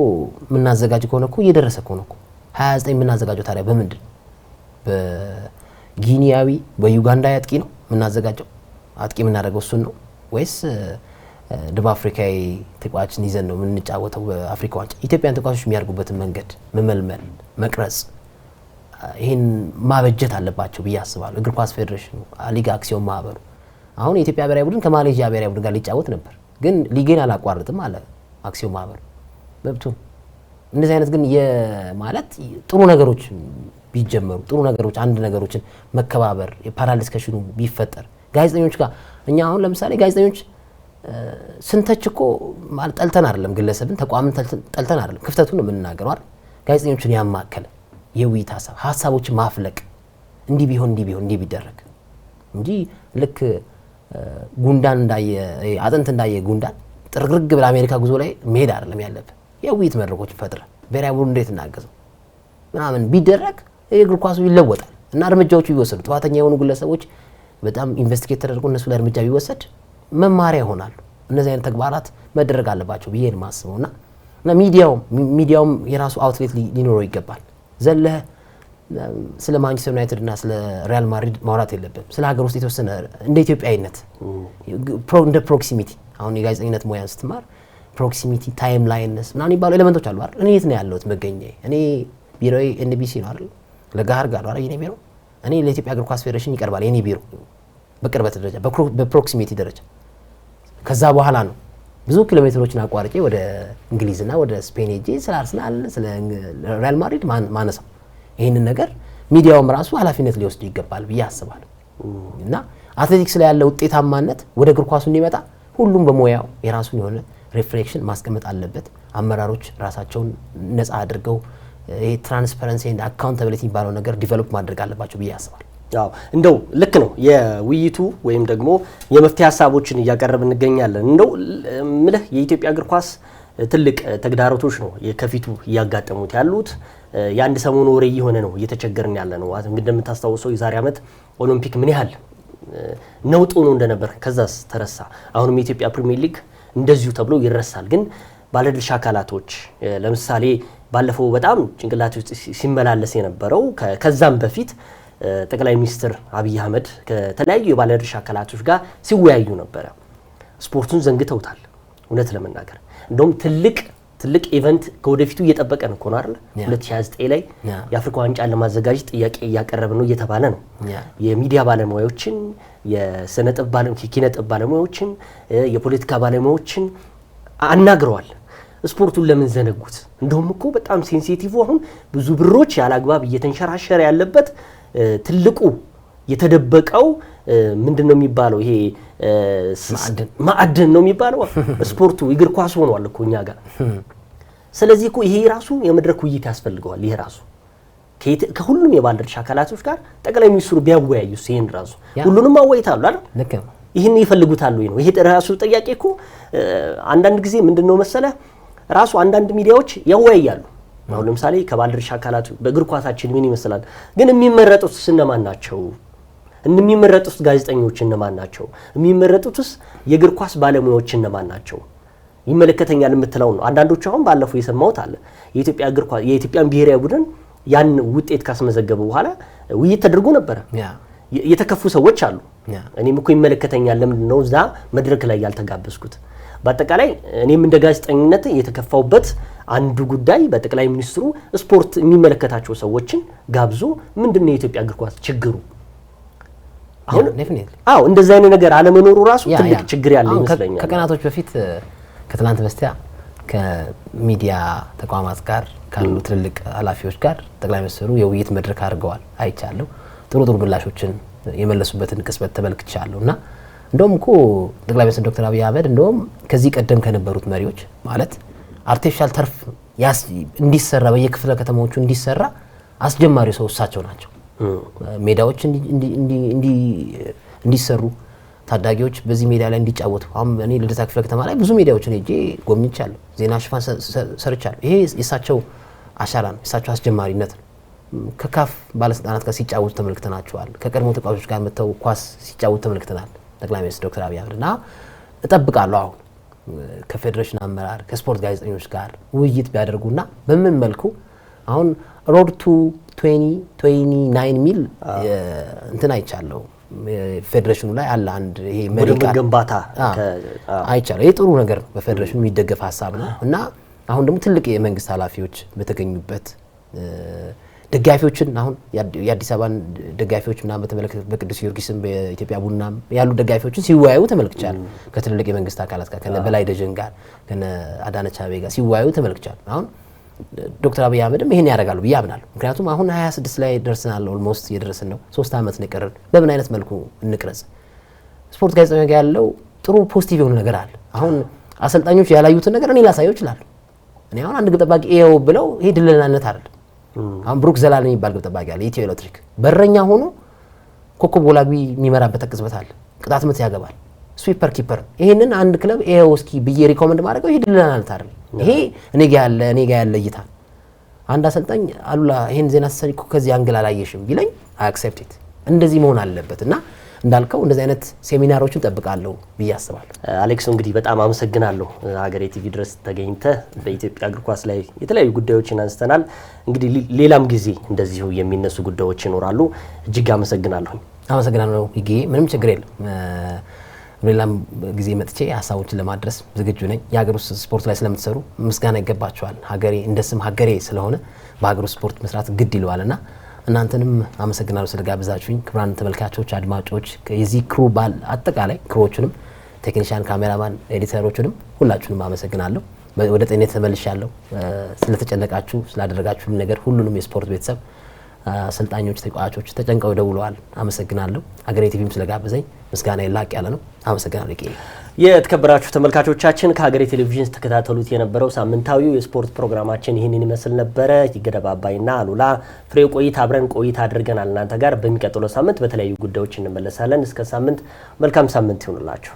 የምናዘጋጅ ከሆነ እኮ እየደረሰ ከሆነ እኮ 29 የምናዘጋጀው ታዲያ በምንድን በጊኒያዊ በዩጋንዳዊ አጥቂ ነው የምናዘጋጀው? አጥቂ የምናደርገው እሱን ነው ወይስ ደቡብ አፍሪካዊ ተጫዋችን ይዘን ነው የምንጫወተው? በአፍሪካ ዋንጫ ኢትዮጵያን ተጫዋቾች የሚያደርጉበትን መንገድ መመልመል፣ መቅረጽ ይህን ማበጀት አለባቸው ብዬ አስባለሁ። እግር ኳስ ፌዴሬሽኑ፣ ሊግ አክሲዮን ማህበሩ አሁን የኢትዮጵያ ብሔራዊ ቡድን ከማሌዥያ ብሔራዊ ቡድን ጋር ሊጫወት ነበር፣ ግን ሊጌን አላቋርጥም አለ አክሲዮን ማህበሩ። መብቱ። እንደዚህ አይነት ግን ማለት ጥሩ ነገሮች ቢጀመሩ ጥሩ ነገሮች አንድ ነገሮችን መከባበር የፓናል ዲስከሽኑ ቢፈጠር ጋዜጠኞች ጋር እኛ አሁን ለምሳሌ ጋዜጠኞች ስንተች እኮ ማለት ጠልተን አይደለም፣ ግለሰብን ተቋምን ጠልተን አይደለም፣ ክፍተቱን ነው የምንናገረው አይደል? ጋዜጠኞችን ያማከለ የውይይት ሀሳቦችን ማፍለቅ እንዲህ ቢደረግ እንጂ ልክ ጉንዳን እንዳየ አጥንት እንዳየ ጉንዳን ጥርግርግ ብለ አሜሪካ ጉዞ ላይ መሄድ አይደለም ያለብህ። የውይይት መድረኮች ፈጥረ ብሔራዊ ቡድን እንዴት እናገዘው ምናምን ቢደረግ የእግር ኳሱ ይለወጣል እና እርምጃዎቹ ቢወሰዱ ጥፋተኛ የሆኑ ግለሰቦች በጣም ኢንቨስቲጌት ተደርጎ እነሱ ላይ እርምጃ ቢወሰድ መማሪያ ይሆናሉ። እነዚህ አይነት ተግባራት መደረግ አለባቸው ብዬ ነው የማስበው እና ሚዲያውም የራሱ አውትሌት ሊኖረው ይገባል። ዘለህ ስለ ማንቸስተር ዩናይትድ እና ስለ ሪያል ማድሪድ ማውራት የለብም። ስለ ሀገር ውስጥ የተወሰነ እንደ ኢትዮጵያዊነት እንደ ፕሮክሲሚቲ አሁን የጋዜጠኝነት ሙያ ስትማር ፕሮክሲሚቲ ታይም ላይንስ ምናምን ይባሉ ኤሌመንቶች አሉ አይደል? እኔ የት ነው ያለሁት መገኛዬ? እኔ ቢሮዬ ኤንቢሲ ነው አይደል? ለጋር ጋር ነው አይደል? የኔ ቢሮ እኔ ለኢትዮጵያ እግር ኳስ ፌዴሬሽን ይቀርባል የኔ ቢሮ በቅርበት ደረጃ በፕሮክሲሚቲ ደረጃ። ከዛ በኋላ ነው ብዙ ኪሎ ሜትሮችን አቋርጬ ወደ እንግሊዝና ወደ ስፔን ሄጄ ስለ አርሰናል ስለ ሪያል ማድሪድ ማነሳው። ይህንን ነገር ሚዲያውም ራሱ ኃላፊነት ሊወስድ ይገባል ብዬ አስባለሁ። እና አትሌቲክስ ላይ ያለ ውጤታማነት ወደ እግር ኳሱ እንዲመጣ ሁሉም በሙያው የራሱን የሆነ ሪፍሌክሽን ማስቀመጥ አለበት። አመራሮች ራሳቸውን ነፃ አድርገው ይሄ ትራንስፓረንሲ ኤንድ አካውንታቢሊቲ የሚባለው ነገር ዲቨሎፕ ማድረግ አለባቸው ብዬ አስባለሁ። አዎ እንደው ልክ ነው። የውይይቱ ወይም ደግሞ የመፍትሄ ሀሳቦችን እያቀረብን እንገኛለን። እንደው ምልህ የኢትዮጵያ እግር ኳስ ትልቅ ተግዳሮቶች ነው ከፊቱ እያጋጠሙት ያሉት። የአንድ ሰሞኑ ወሬ እየሆነ ነው እየተቸገርን ያለ ነው። እንግዲህ እንደምታስታውሰው የዛሬ ዓመት ኦሎምፒክ ምን ያህል ነውጥ ሆኖ እንደነበር ከዛስ ተረሳ። አሁንም የኢትዮጵያ ፕሪሚየር ሊግ እንደዚሁ ተብሎ ይረሳል። ግን ባለድርሻ አካላቶች ለምሳሌ ባለፈው በጣም ጭንቅላት ውስጥ ሲመላለስ የነበረው ከዛም በፊት ጠቅላይ ሚኒስትር አብይ አህመድ ከተለያዩ የባለድርሻ አካላቶች ጋር ሲወያዩ ነበረ። ስፖርቱን ዘንግተውታል። እውነት ለመናገር እንደውም ትልቅ ኢቨንት ከወደፊቱ እየጠበቀን እኮ ነው አይደል? 2029 ላይ የአፍሪካ ዋንጫን ለማዘጋጀት ጥያቄ እያቀረበ ነው እየተባለ ነው። የሚዲያ ባለሙያዎችን፣ የኪነ ጥበብ ባለሙያዎችን፣ የፖለቲካ ባለሙያዎችን አናግረዋል። ስፖርቱን ለምን ዘነጉት? እንደውም እኮ በጣም ሴንሲቲቭ አሁን ብዙ ብሮች ያላግባብ እየተንሸራሸረ ያለበት ትልቁ የተደበቀው ምንድነው የሚባለው? ይሄ ማዕድን ነው የሚባለው። ስፖርቱ እግር ኳስ ሆኗል እኮ እኛ ጋር። ስለዚህ እኮ ይሄ ራሱ የመድረክ ውይይት ያስፈልገዋል። ይሄ ራሱ ከሁሉም የባለድርሻ አካላቶች ጋር ጠቅላይ ሚኒስትሩ ቢያወያዩስ ይሄን ራሱ ሁሉንም አወያይታሉ አይደል? ልክ ነው። ይሄን ይፈልጉታል ወይ ነው ይሄ ራሱ ጥያቄ እኮ። አንዳንድ ጊዜ ምንድነው መሰለ ራሱ አንዳንድ ሚዲያዎች ያወያያሉ። አሁን ለምሳሌ ከባለድርሻ አካላቱ በእግር ኳሳችን ምን ይመስላል፣ ግን የሚመረጡት እነማን ናቸው? የሚመረጡት ጋዜጠኞች እነማን ናቸው? የሚመረጡትስ የእግር ኳስ ባለሙያዎች እነማን ናቸው? ይመለከተኛል የምትለው ነው። አንዳንዶቹ አሁን ባለፈው የሰማሁት አለ የኢትዮጵያ እግር ኳስ የኢትዮጵያን ብሔራዊ ቡድን ያን ውጤት ካስመዘገበ በኋላ ውይይት ተደርጎ ነበረ። የተከፉ ሰዎች አሉ። እኔም እኮ ይመለከተኛል ለምንድን ነው እዛ መድረክ ላይ ያልተጋበዝኩት? በአጠቃላይ እኔም እንደ ጋዜጠኝነት የተከፋውበት አንዱ ጉዳይ በጠቅላይ ሚኒስትሩ ስፖርት የሚመለከታቸው ሰዎችን ጋብዞ ምንድነው የኢትዮጵያ እግር ኳስ ችግሩ? አሁን እንደዛ አይነት ነገር አለመኖሩ ራሱ ትልቅ ችግር ያለ ይመስለኛል። ከቀናቶች በፊት ከትላንት በስቲያ ከሚዲያ ተቋማት ጋር ካሉ ትልልቅ ኃላፊዎች ጋር ጠቅላይ ሚኒስትሩ የውይይት መድረክ አድርገዋል። አይቻለሁ። ጥሩ ምላሾችን የመለሱበትን ቅጽበት ተመልክቻለሁና እንደውም እኮ ጠቅላይ ሚኒስትር ዶክተር አብይ አህመድ እንደውም ከዚህ ቀደም ከነበሩት መሪዎች ማለት አርቲፊሻል ተርፍ እንዲሰራ በየክፍለ ከተማዎቹ እንዲሰራ አስጀማሪ ሰው እሳቸው ናቸው። ሜዳዎች እንዲሰሩ ታዳጊዎች በዚህ ሜዳ ላይ እንዲጫወቱ አሁን እኔ ልደታ ክፍለ ከተማ ላይ ብዙ ሜዳዎችን ሄጄ ጎብኝቻለሁ፣ ዜና ሽፋን ሰርቻለሁ። ይሄ የእሳቸው አሻራ ነው፣ የእሳቸው አስጀማሪነት ነው። ከካፍ ባለስልጣናት ጋር ሲጫወቱ ተመልክተናቸዋል። ከቀድሞ ተጫዋቾች ጋር መተው ኳስ ሲጫወቱ ተመልክተናል ጠቅላይ ሚኒስትር ዶክተር አብይ አህመድ እና እጠብቃለሁ አሁን ከፌዴሬሽን አመራር ከስፖርት ጋዜጠኞች ጋር ውይይት ቢያደርጉና በምን መልኩ አሁን ሮድ ቱ 2029 ሚል እንትን አይቻለሁ ፌዴሬሽኑ ላይ አለ አንድ ይሄ መሪ ቃል ግንባታ አይቻለሁ። ይሄ ጥሩ ነገር ነው፣ በፌዴሬሽኑ የሚደገፍ ሀሳብ ነው እና አሁን ደግሞ ትልቅ የመንግስት ኃላፊዎች በተገኙበት ደጋፊዎችን አሁን የአዲስ አበባን ደጋፊዎች ምናምን በተመለከተ በቅዱስ ጊዮርጊስም በኢትዮጵያ ቡናም ያሉ ደጋፊዎችን ሲወያዩ ተመልክቻለሁ። ከትልልቅ የመንግስት አካላት ጋር ከነ በላይ ደጀን ጋር ከነ አዳነች አቤቤ ጋር ሲወያዩ ተመልክቻለሁ። አሁን ዶክተር አብይ አህመድም ይሄን ያደርጋሉ ብዬ አምናለሁ። ምክንያቱም አሁን 26 ላይ ደርሰናል፣ ኦልሞስት እየደረስን ነው። 3 ዓመት ነው የቀረን። በምን አይነት መልኩ እንቅረጽ? ስፖርት ጋዜጠኛ ጋር ያለው ጥሩ ፖዚቲቭ የሆነ ነገር አለ። አሁን አሰልጣኞች ያላዩትን ነገር እኔ ላሳየው እችላለሁ። እኔ አሁን አንድ ግብ ጠባቂ ኤው ብለው ይሄ ድለናነት አይደለም። አሁን ብሩክ ዘላለም የሚባል ግብ ጠባቂ አለ፣ ኢትዮ ኤሌክትሪክ በረኛ ሆኖ ኮከብ ጎል አግቢ የሚመራበት ቅጽበት አለ። ቅጣት ምት ያገባል፣ ስዊፐር ኪፐር። ይሄንን አንድ ክለብ ኤው እስኪ ብዬ ሪኮመንድ ማድረገው ይሄ ድለናነት አይደለም። ይሄ እኔ ጋር ያለ እይታ። አንድ አሰልጣኝ አሉላ ይሄን ዜና ስትሰሪ እኮ ከዚህ አንግል አላየሽም ቢለኝ አክሴፕት ኢት። እንደዚህ መሆን አለበት እና እንዳልከው እንደዚህ አይነት ሴሚናሮችን ጠብቃለሁ ብዬ አስባለሁ። አሌክስ እንግዲህ በጣም አመሰግናለሁ። ሀገሬ ቲቪ ድረስ ተገኝተህ በኢትዮጵያ እግር ኳስ ላይ የተለያዩ ጉዳዮችን አንስተናል። እንግዲህ ሌላም ጊዜ እንደዚሁ የሚነሱ ጉዳዮች ይኖራሉ። እጅግ አመሰግናለሁ። አመሰግናለሁ ይጌ፣ ምንም ችግር የለም። ሌላም ጊዜ መጥቼ ሀሳቦችን ለማድረስ ዝግጁ ነኝ። የሀገር ውስጥ ስፖርት ላይ ስለምትሰሩ ምስጋና ይገባቸዋል። ሀገሬ እንደ ስም ሀገሬ ስለሆነ በሀገር ውስጥ ስፖርት መስራት ግድ ይለዋልና እናንተንም አመሰግናለሁ ስለጋበዛችሁኝ። ክቡራን ተመልካቾች፣ አድማጮች የዚህ ክሩ ባል አጠቃላይ ክሮዎቹንም ቴክኒሻን፣ ካሜራማን፣ ኤዲተሮቹንም ሁላችሁንም አመሰግናለሁ። ወደ ጤንነት ተመልሻለሁ። ስለተጨነቃችሁ ስላደረጋችሁ ነገር ሁሉንም የስፖርት ቤተሰብ አሰልጣኞች፣ ተጫዋቾች ተጨንቀው ደውለዋል። አመሰግናለሁ። ሀገሬ ቲቪም ስለጋበዘኝ ምስጋና ላቅ ያለ ነው። አመሰግናለሁ። የተከበራችሁ ተመልካቾቻችን ከሀገሬ ቴሌቪዥን ተከታተሉት የነበረው ሳምንታዊው የስፖርት ፕሮግራማችን ይህንን ይመስል ነበረ። ይገደብ አባይና አሉላ ፍሬው ቆይታ አብረን ቆይታ አድርገናል እናንተ ጋር። በሚቀጥለው ሳምንት በተለያዩ ጉዳዮች እንመለሳለን። እስከ ሳምንት መልካም ሳምንት ይሁንላችሁ።